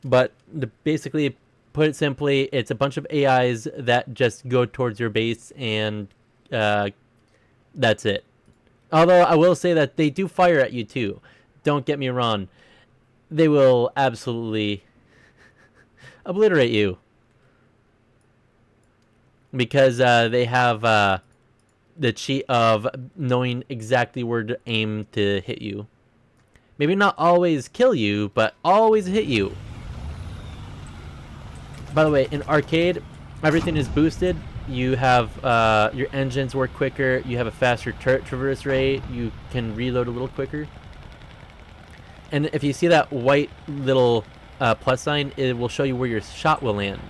But basically, put it simply, it's a bunch of AIs that just go towards your base, and that's it. Although I will say that they do fire at you too. Don't get me wrong. They will absolutely obliterate you. Because they have the cheat of knowing exactly where to aim to hit you. Maybe not always kill you, but always hit you. By the way, in arcade, everything is boosted. You have your engines work quicker. You have a faster turret traverse rate. You can reload a little quicker. And if you see that white little plus sign, it will show you where your shot will land.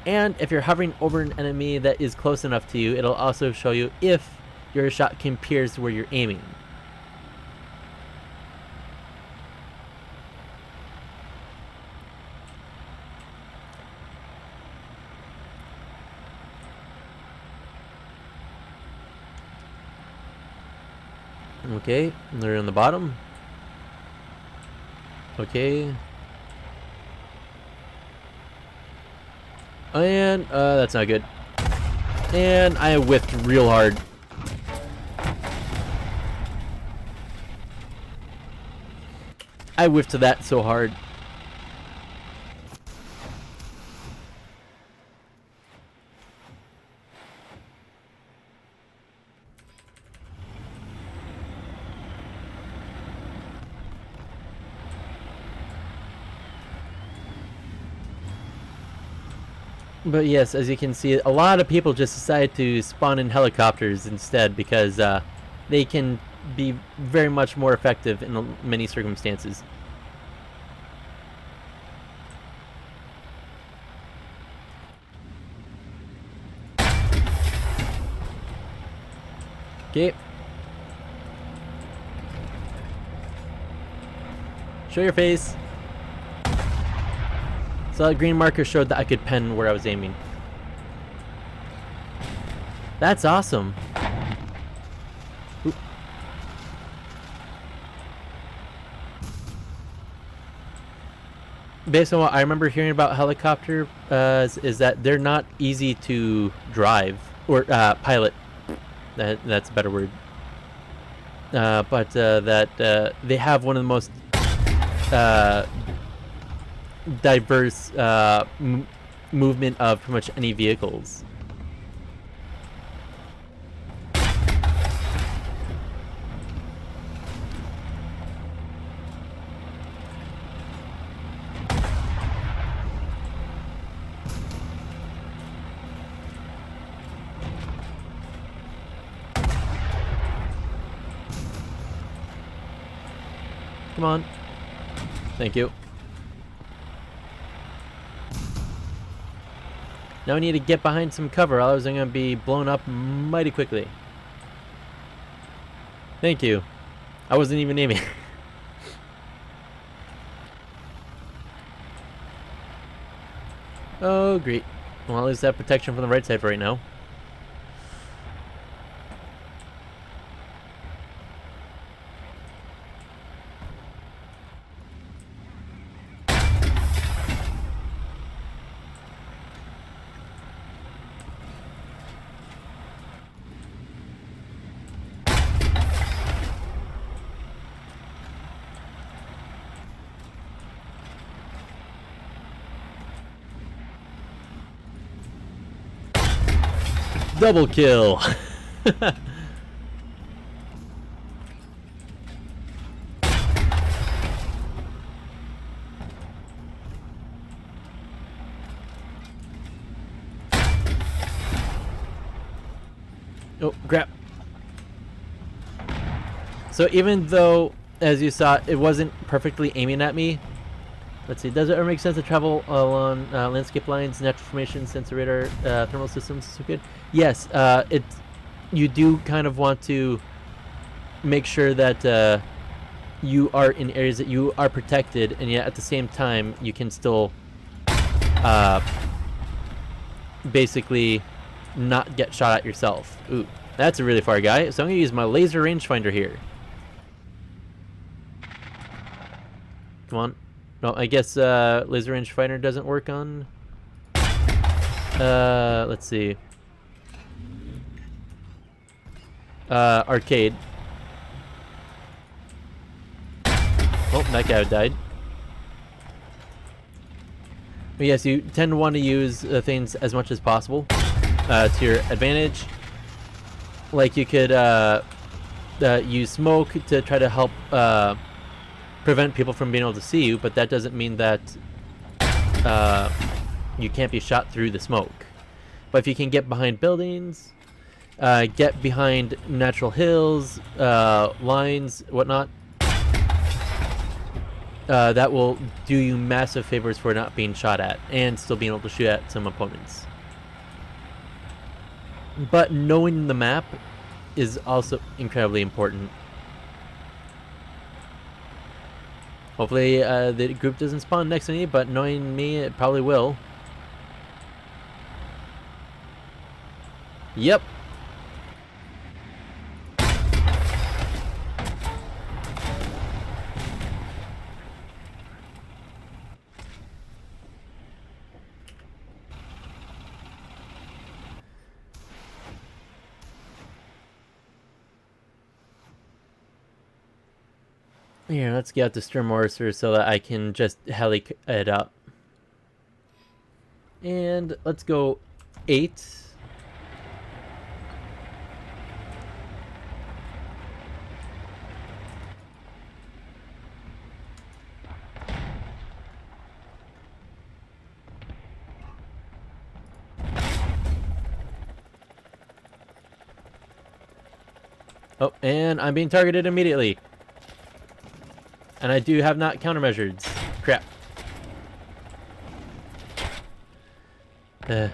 And if you're hovering over an enemy that is close enough to you, it'll also show you if your shot can pierce where you're aiming. Okay, they're on the bottom. Okay. And that's not good. And I whiffed real hard. I whiffed to that so hard. But yes, as you can see, a lot of people just decide to spawn in helicopters instead because they can be very much more effective in many circumstances. Okay. Show your face. So that green marker showed that I could pen where I was aiming. That's awesome. Oop. Based on what I remember hearing about helicopter is that they're not easy to drive or pilot. That's a better word. But that they have one of the most diverse movement of pretty much any vehicles. Come on. Thank you. Now I need to get behind some cover, otherwise I'm going to be blown up mighty quickly. Thank you. I wasn't even aiming. Oh, great. Well, at least I have protection from the right side for right now. Double kill. Oh, crap. So even though, as you saw, it wasn't perfectly aiming at me. Let's see, does it ever make sense to travel along landscape lines, natural formation, sensor radar, thermal systems? So good. Yes, you do kind of want to make sure that you are in areas that you are protected, and yet at the same time you can still basically not get shot at yourself. Ooh, that's a really far guy. So I'm gonna use my laser rangefinder here. Come on. No, I guess laser rangefinder doesn't work on. Let's see. Arcade. Oh, that guy died. But yes, you tend to want to use things as much as possible to your advantage. Like you could use smoke to try to help prevent people from being able to see you, but that doesn't mean that you can't be shot through the smoke. But if you can get behind buildings, get behind natural hills, lines, whatnot, that will do you massive favors for not being shot at and still being able to shoot at some opponents. But knowing the map is also incredibly important. Hopefully the group doesn't spawn next to me, but knowing me, it probably will. Yep. Here, let's get out the Sturm Orser so that I can just heli it up. And let's go 8. Oh, and I'm being targeted immediately. And I do have not countermeasured. Crap. So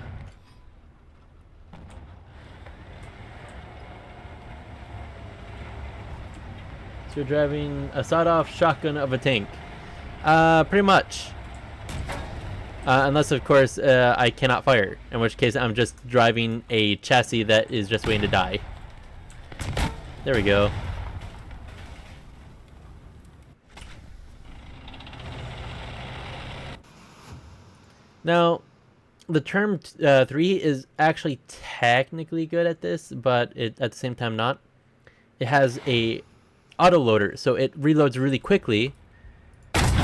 you're driving a sawed-off shotgun of a tank. Pretty much. Unless, of course, I cannot fire. In which case, I'm just driving a chassis that is just waiting to die. There we go. Now, the term 3 is actually technically good at this, but at the same time not. It has a autoloader, so it reloads really quickly,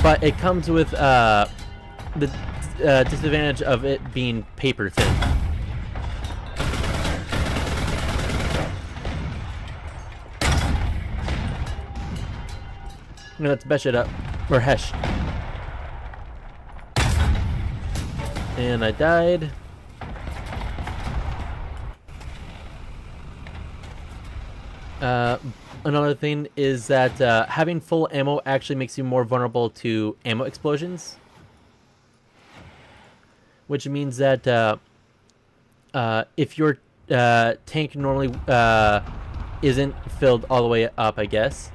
but it comes with the disadvantage of it being paper thin. Now let's besh it up, or hesh. And I died. Another thing is that having full ammo actually makes you more vulnerable to ammo explosions. Which means that if your tank normally isn't filled all the way up, I guess,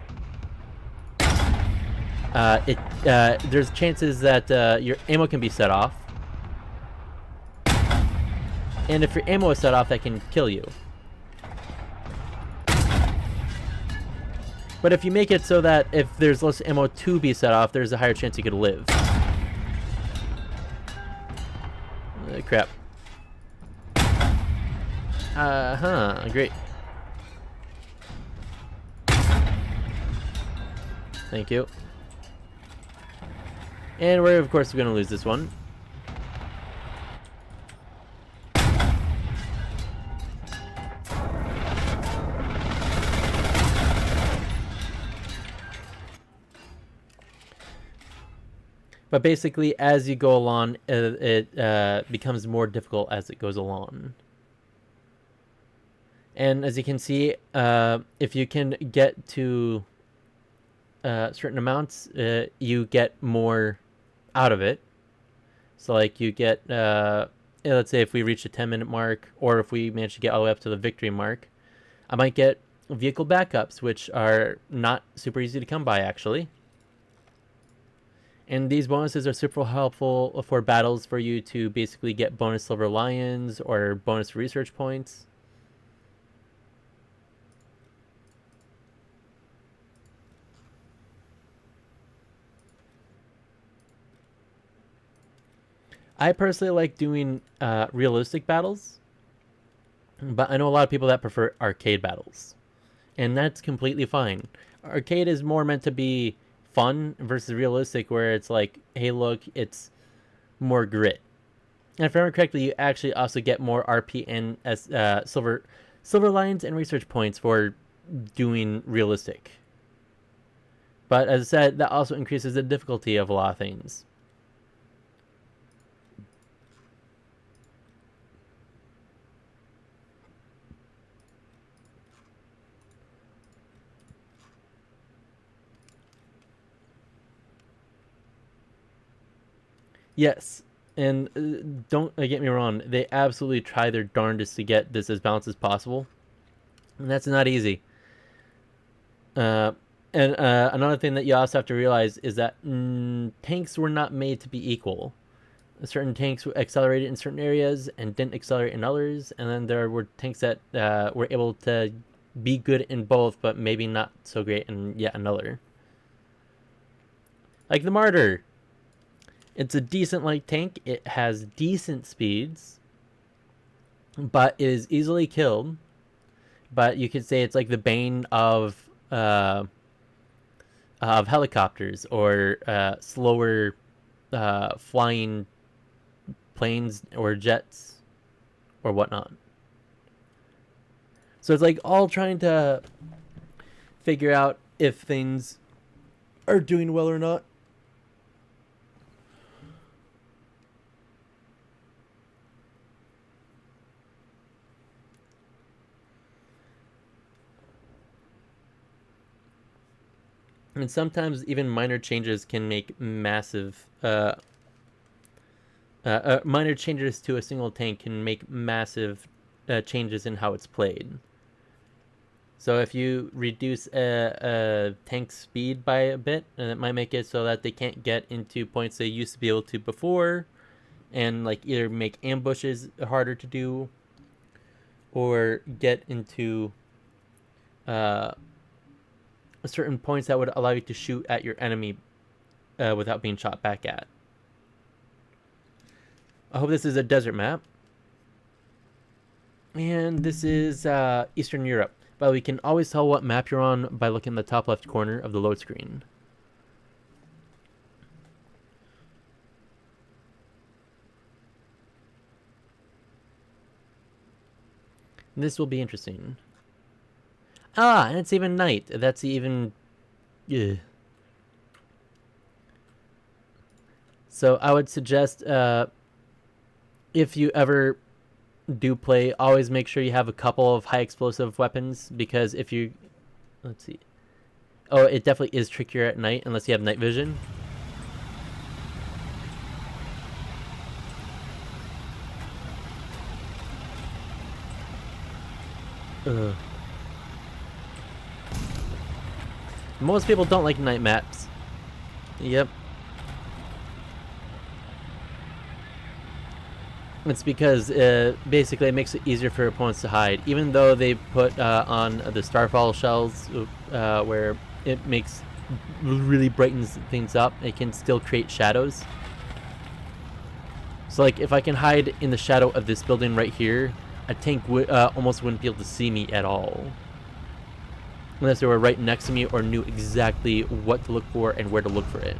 there's chances that your ammo can be set off. And if your ammo is set off, that can kill you. But if you make it so that if there's less ammo to be set off, there's a higher chance you could live. Crap. Great. Thank you. And we're, of course, going to lose this one. But basically, as you go along, it becomes more difficult as it goes along. And as you can see, if you can get to certain amounts, you get more out of it. So like you get, let's say if we reach the 10-minute mark, or if we manage to get all the way up to the victory mark, I might get vehicle backups, which are not super easy to come by actually. And these bonuses are super helpful for battles for you to basically get bonus silver lions or bonus research points. I personally like doing realistic battles, but I know a lot of people that prefer arcade battles, and that's completely fine. Arcade is more meant to be fun versus realistic, where it's like, hey, look, it's more grit. And if I remember correctly, you actually also get more RP and silver lions and research points for doing realistic. But as I said, that also increases the difficulty of a lot of things. Yes, and don't get me wrong, they absolutely try their darndest to get this as balanced as possible, and that's not easy. And another thing that you also have to realize is that tanks were not made to be equal. Certain tanks were accelerated in certain areas and didn't accelerate in others, and then there were tanks that were able to be good in both, but maybe not so great in yet another. Like the Martyr. It's a decent light tank. It has decent speeds, but it is easily killed. But you could say it's like the bane of helicopters or slower flying planes or jets or whatnot. So it's like all trying to figure out if things are doing well or not. And sometimes even minor changes can make massive minor changes to a single tank can make massive changes in how it's played. So if you reduce a tank's speed by a bit, and it might make it so that they can't get into points they used to be able to before, and like either make ambushes harder to do, or get into certain points that would allow you to shoot at your enemy without being shot back at. I hope this is a desert map. And this is Eastern Europe. But we can always tell what map you're on by looking in the top left corner of the load screen. And this will be interesting. Ah, and it's even night. That's even... Ugh. So I would suggest if you ever do play, always make sure you have a couple of high explosive weapons, because if you... Let's see. Oh, it definitely is trickier at night unless you have night vision. Ugh. Most people don't like night maps. Yep. It's because basically it makes it easier for opponents to hide. Even though they put on the Starfall shells where it really brightens things up, it can still create shadows. So like if I can hide in the shadow of this building right here, a tank almost wouldn't be able to see me at all. Unless they were right next to me or knew exactly what to look for and where to look for it.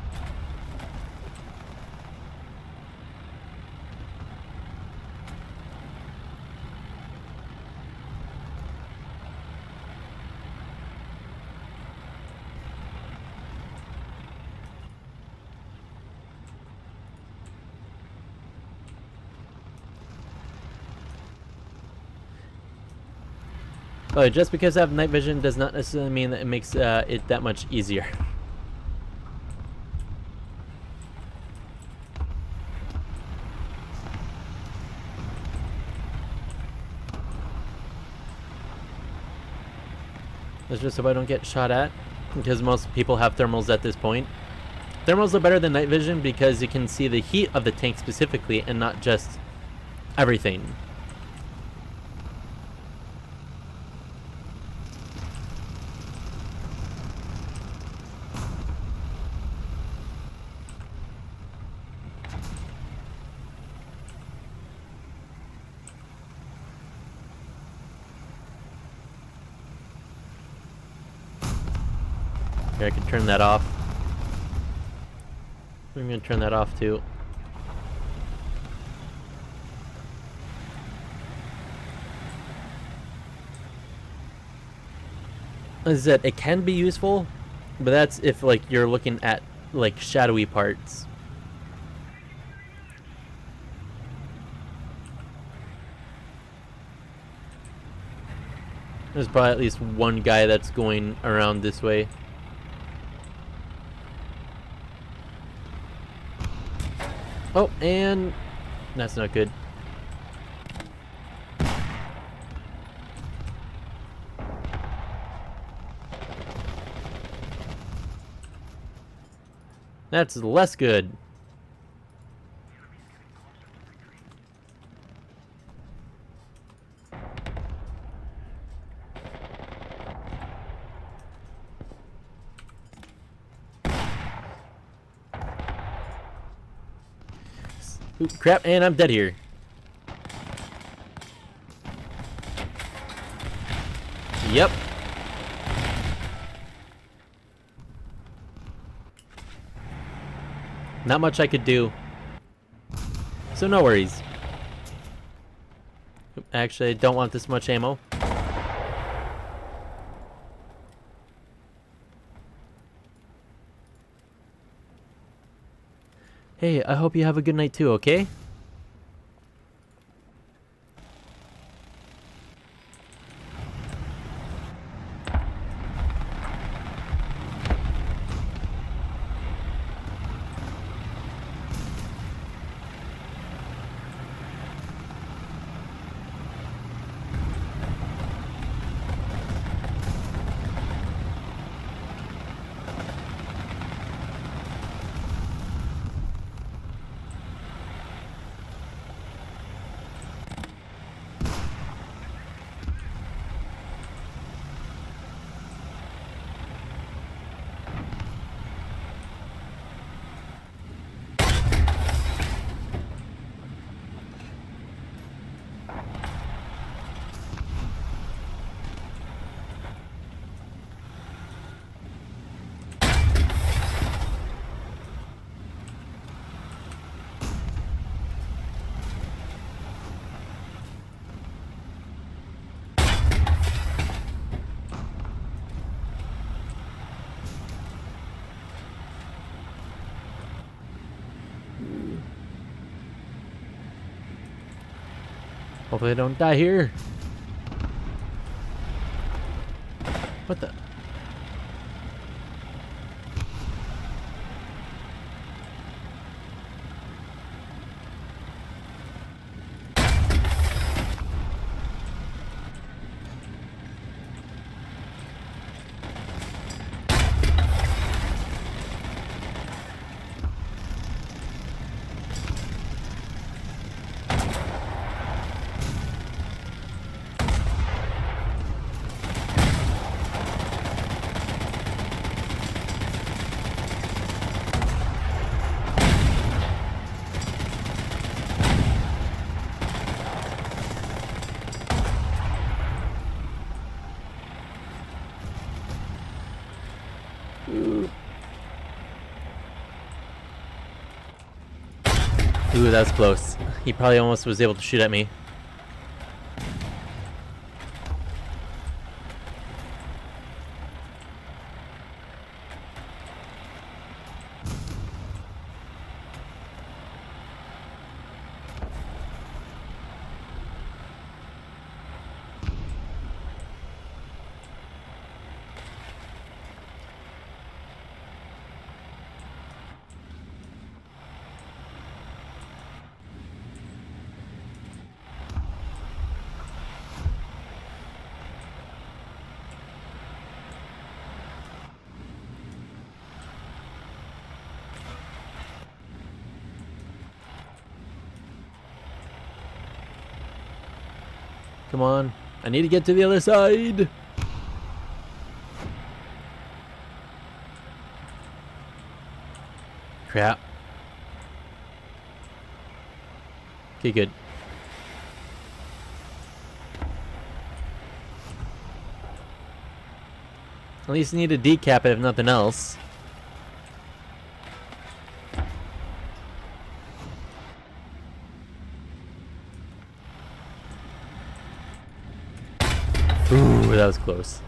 But just because I have night vision does not necessarily mean that it makes it that much easier. Let's just hope I don't get shot at, because most people have thermals at this point. Thermals are better than night vision because you can see the heat of the tank specifically and not just everything. Here, I can turn that off. I'm gonna turn that off too. As I said, it can be useful, but that's if like you're looking at like shadowy parts. There's probably at least one guy that's going around this way. Oh, and that's not good. That's less good. Ooh, crap, and I'm dead here. Yep. Not much I could do. So no worries. Actually, I don't want this much ammo. Hey, I hope you have a good night too, okay? Hopefully I don't die here. What the? Ooh, that's close. He probably almost was able to shoot at me. Come on. I need to get to the other side. Crap. Okay, good. At least need to decap it if nothing else. Ooh, that was close.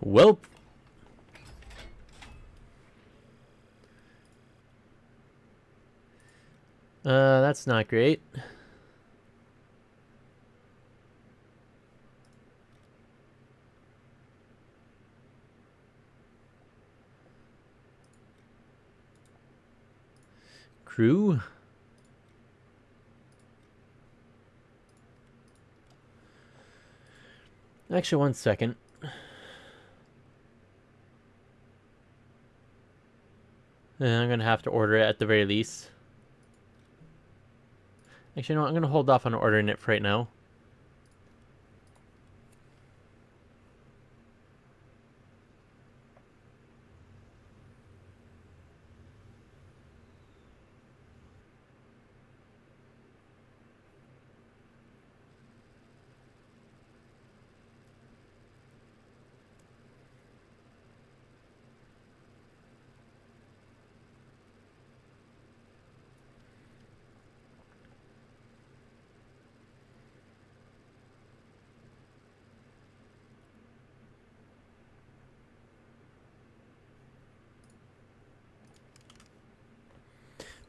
Welp. That's not great. Crew. Actually, 1 second. I'm gonna have to order it at the very least. Actually, no, I'm gonna hold off on ordering it for right now.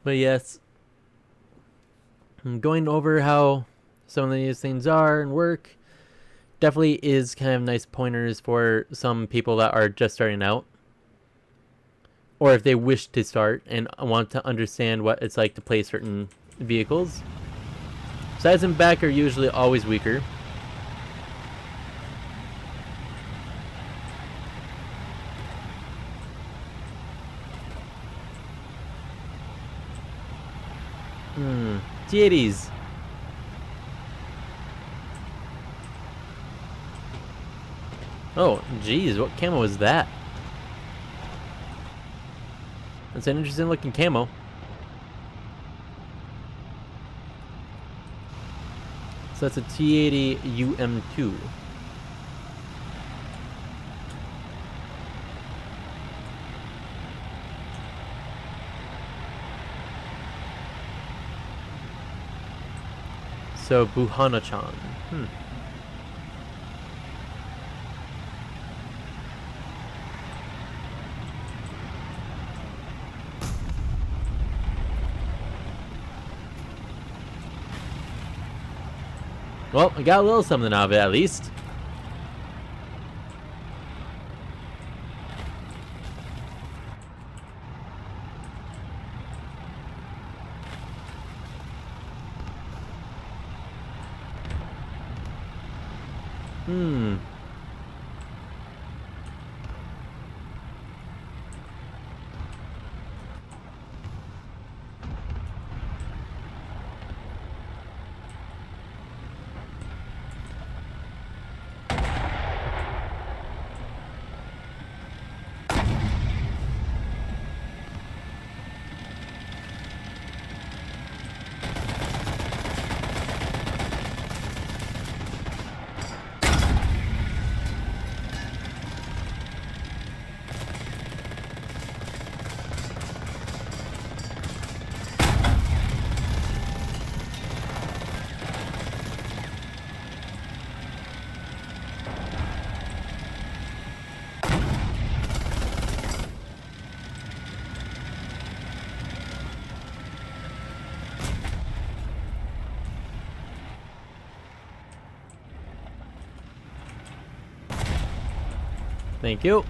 But yes, I'm going over how some of these things are and work. Definitely is kind of nice pointers for some people that are just starting out, or if they wish to start and want to understand what it's like to play certain vehicles. Sides and back are usually always weaker. T80s. Oh, geez, what camo was that? That's an interesting looking camo. So that's a T80 UM2. So Buhana-chan. Well, I got a little something out of it at least. Thank you.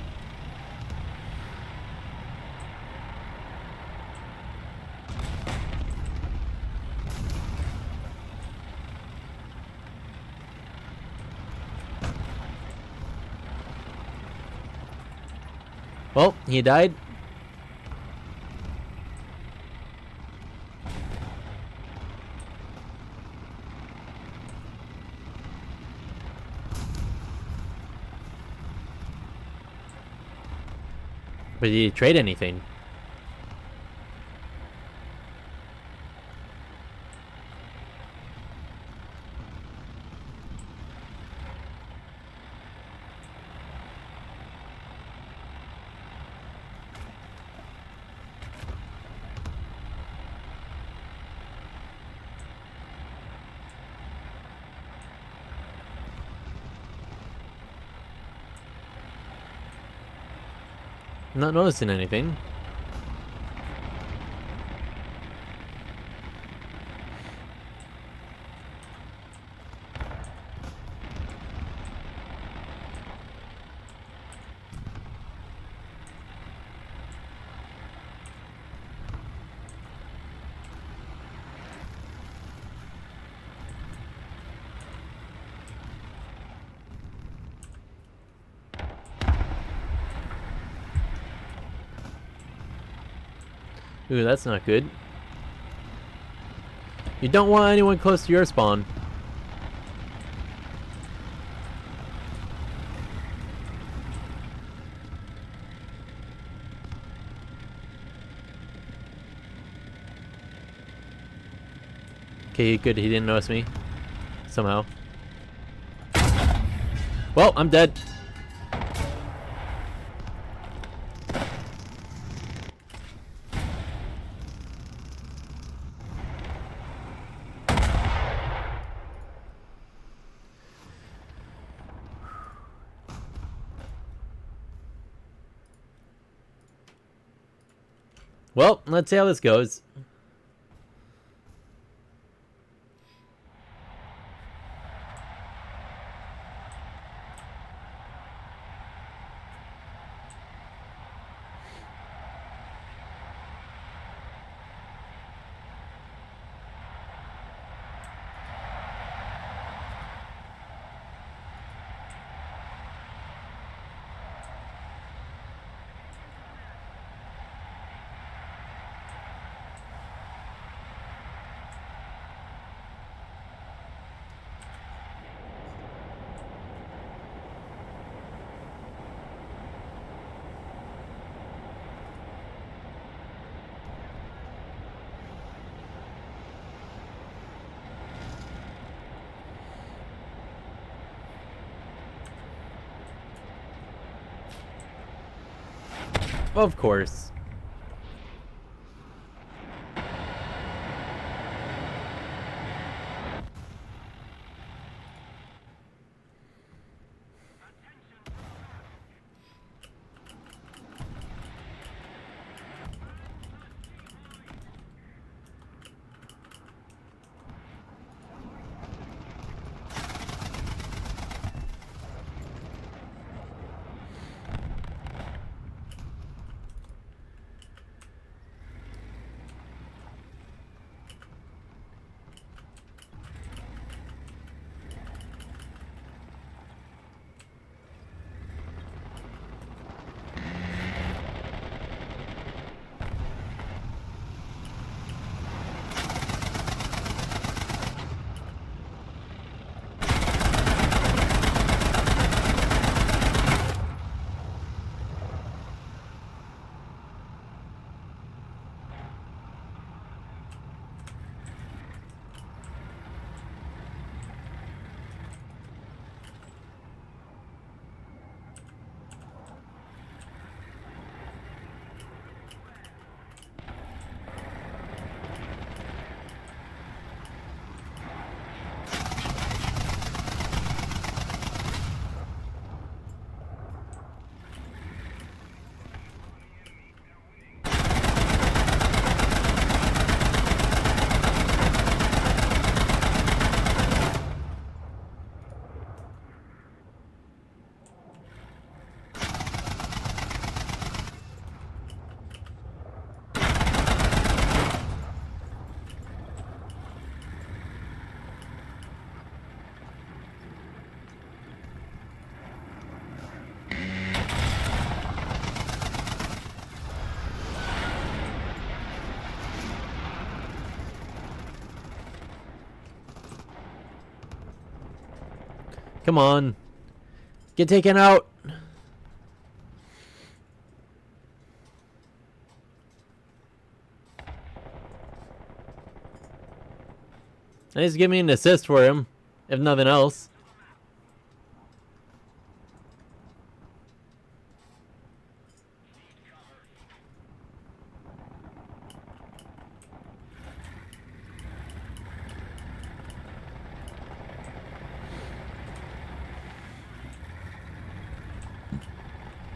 Well, he died. But did he trade anything? I'm not noticing anything. Ooh, that's not good. You don't want anyone close to your spawn. Okay, good. He didn't notice me. Somehow. Well, I'm dead. Well, let's see how this goes. Of course. Come on. Get taken out. At least give me an assist for him, if nothing else.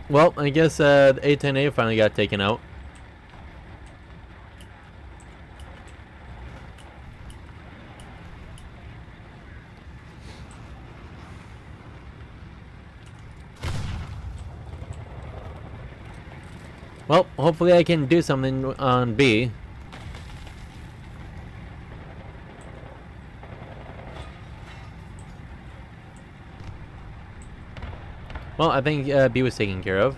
Well, I guess the A10A finally got taken out. Well, hopefully I can do something on B. Well, I think B was taken care of.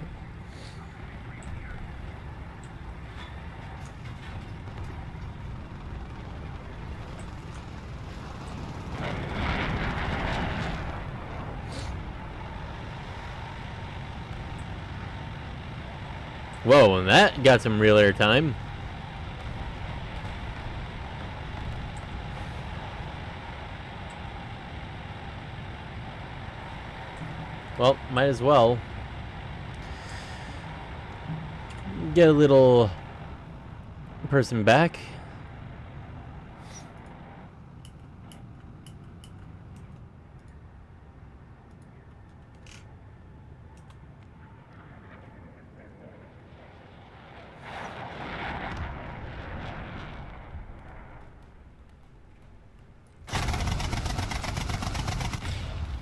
Whoa, and that got some real airtime. Well, might as well get a little person back.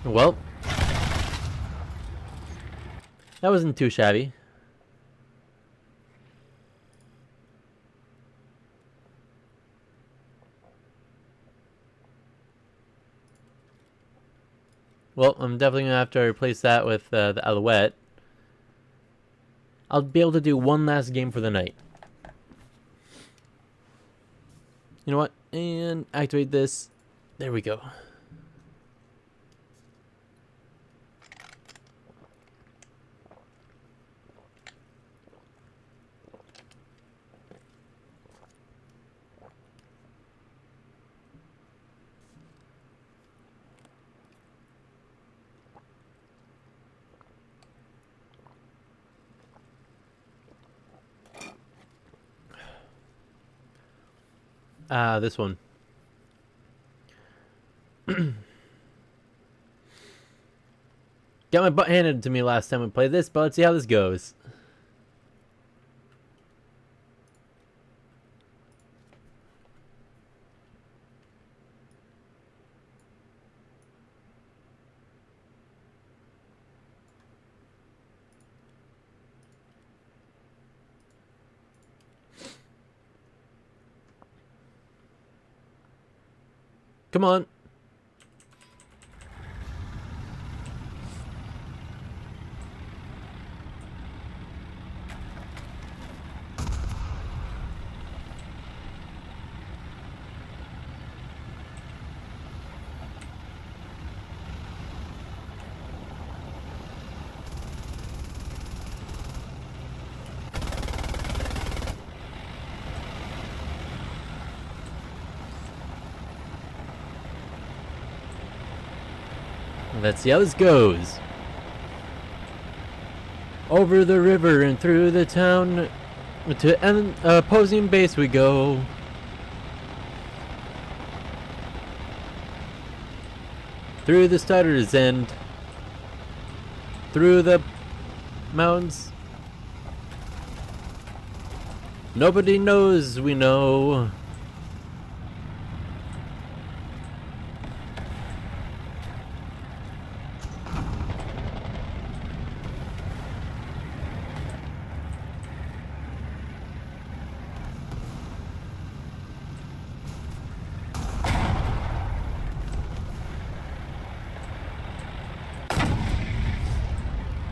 Well, that wasn't too shabby. Well, I'm definitely going to have to replace that with the Alouette. I'll be able to do one last game for the night. You know what? And activate this. There we go. This one. Got my butt handed to me last time we played this, but let's see how this goes. Come on. Let's see how this goes. Over the river and through the town to an opposing base we go. Through the Stutter's End. Through the mountains. Nobody knows we know.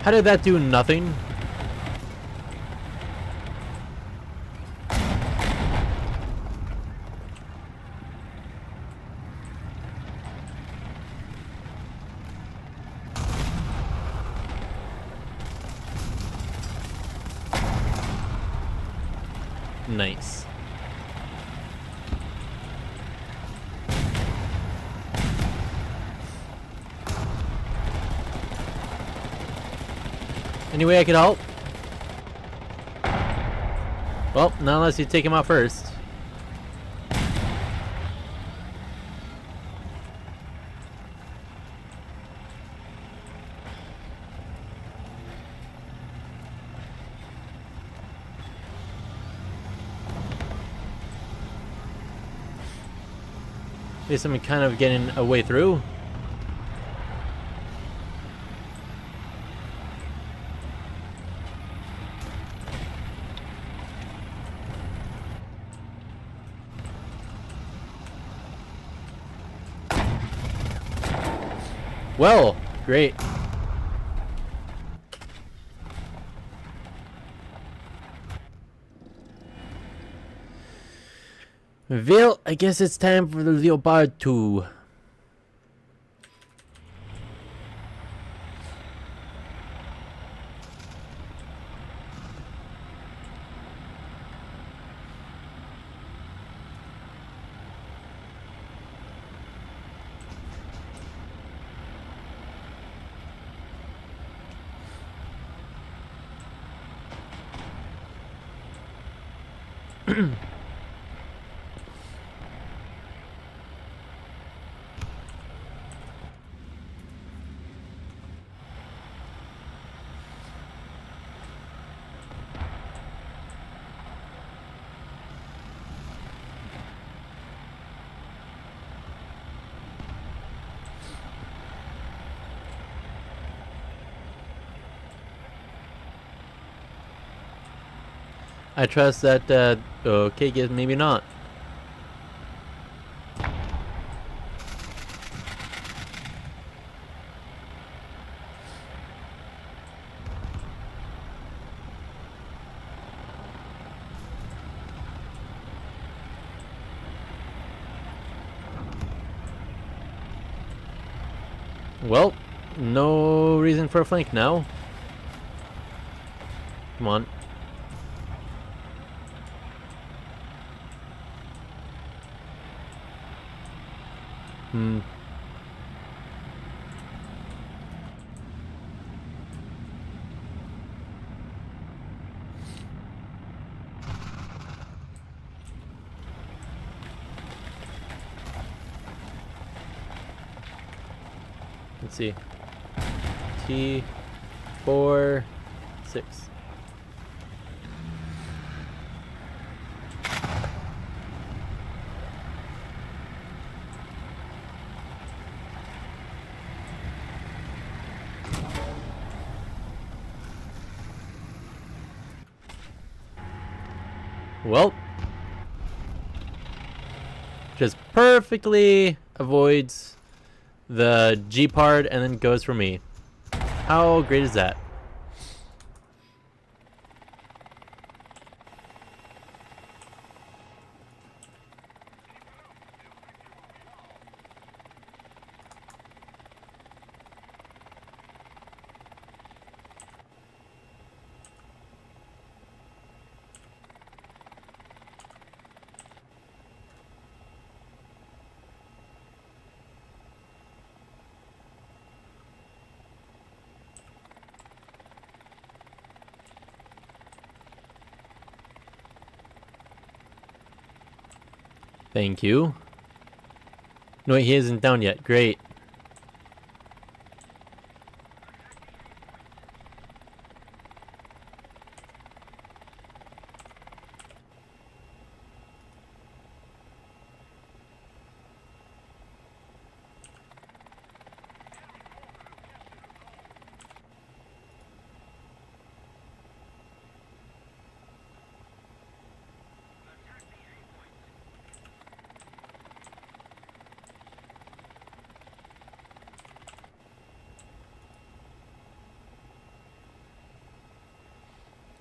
How did that do nothing? Nice. Any way I could help? Well, not unless you take him out first. At least I'm kind of getting a way through. Well, great. Well, I guess it's time for the Leopard 2. I trust that, okay, guess maybe not. Well, no reason for a flank now. Come on. Hmm. Let's see. T4 6. Well, just perfectly avoids the G part and then goes for me. How great is that? Thank you. No, he isn't down yet. Great.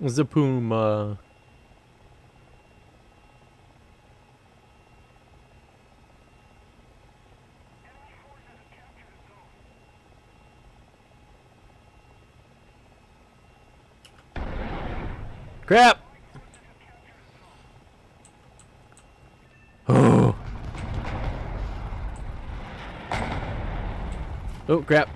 The Puma. Crap! Oh, crap.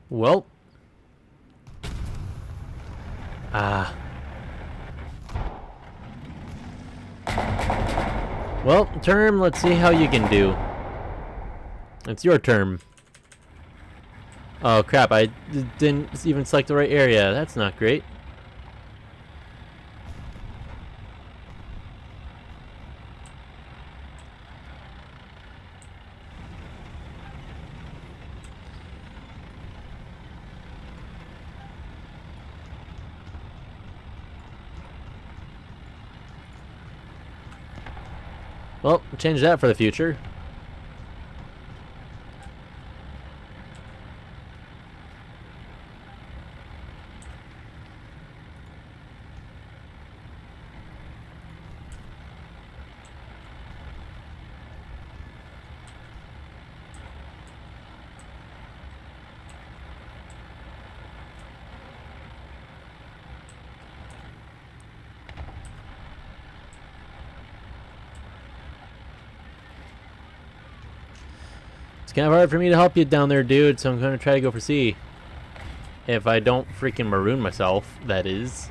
Well. Ah. Well, term, let's see how you can do. It's your term. Oh crap, I didn't even select the right area. That's not great. Well, change that for the future. It's kind of hard for me to help you down there, dude, so I'm going to try to go for C. If I don't freaking maroon myself, that is.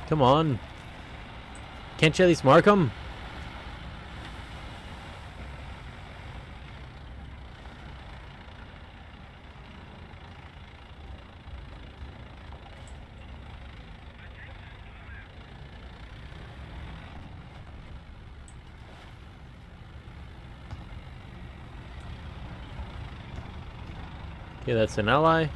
Come on. Can't you at least mark them? Okay, that's an ally.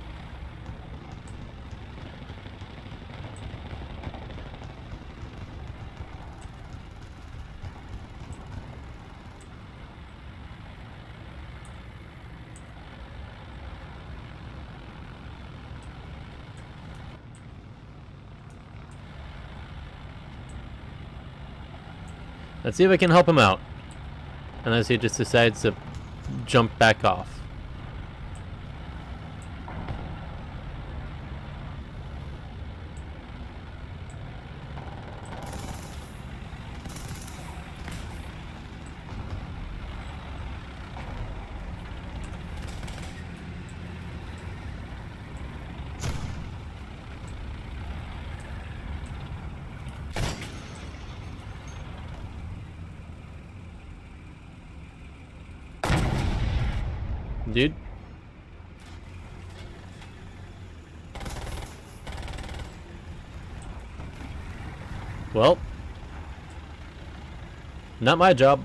Let's see if I can help him out. Unless he just decides to jump back off. Dude. Well. Not my job.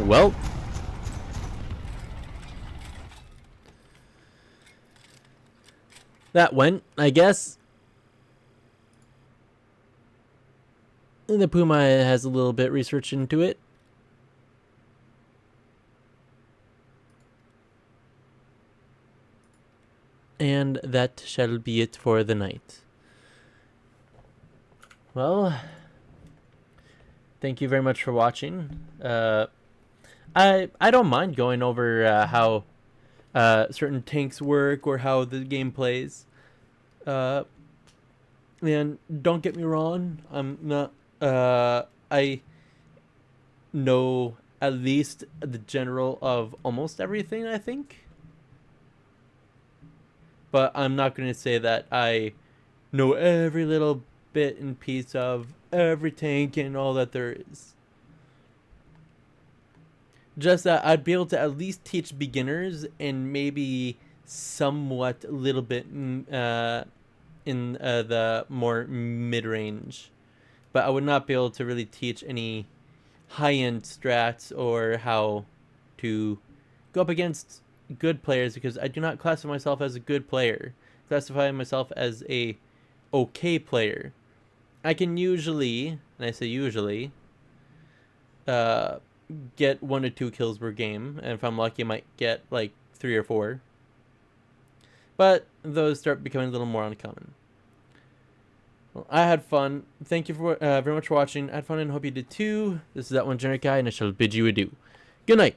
Well. that went, I guess. And the Puma has a little bit research into it. And that shall be it for the night. Well, thank you very much for watching. I don't mind going over how certain tanks work or how the game plays. And don't get me wrong, I'm not. I know at least the general of almost everything, I think. But I'm not going to say that I know every little bit and piece of every tank and all that there is. Just that I'd be able to at least teach beginners and maybe somewhat a little bit in the more mid-range. But I would not be able to really teach any high-end strats or how to go up against good players, because I do not classify myself as a good player. I classify myself as a okay player. I can usually, and I say usually, get 1 to 2 kills per game, and if I'm lucky I might get like 3 or 4. But those start becoming a little more uncommon. Well, I had fun. Thank you for very much for watching. I had fun and hope you did too. This is That One Generic Guy, and I shall bid you adieu. Good night.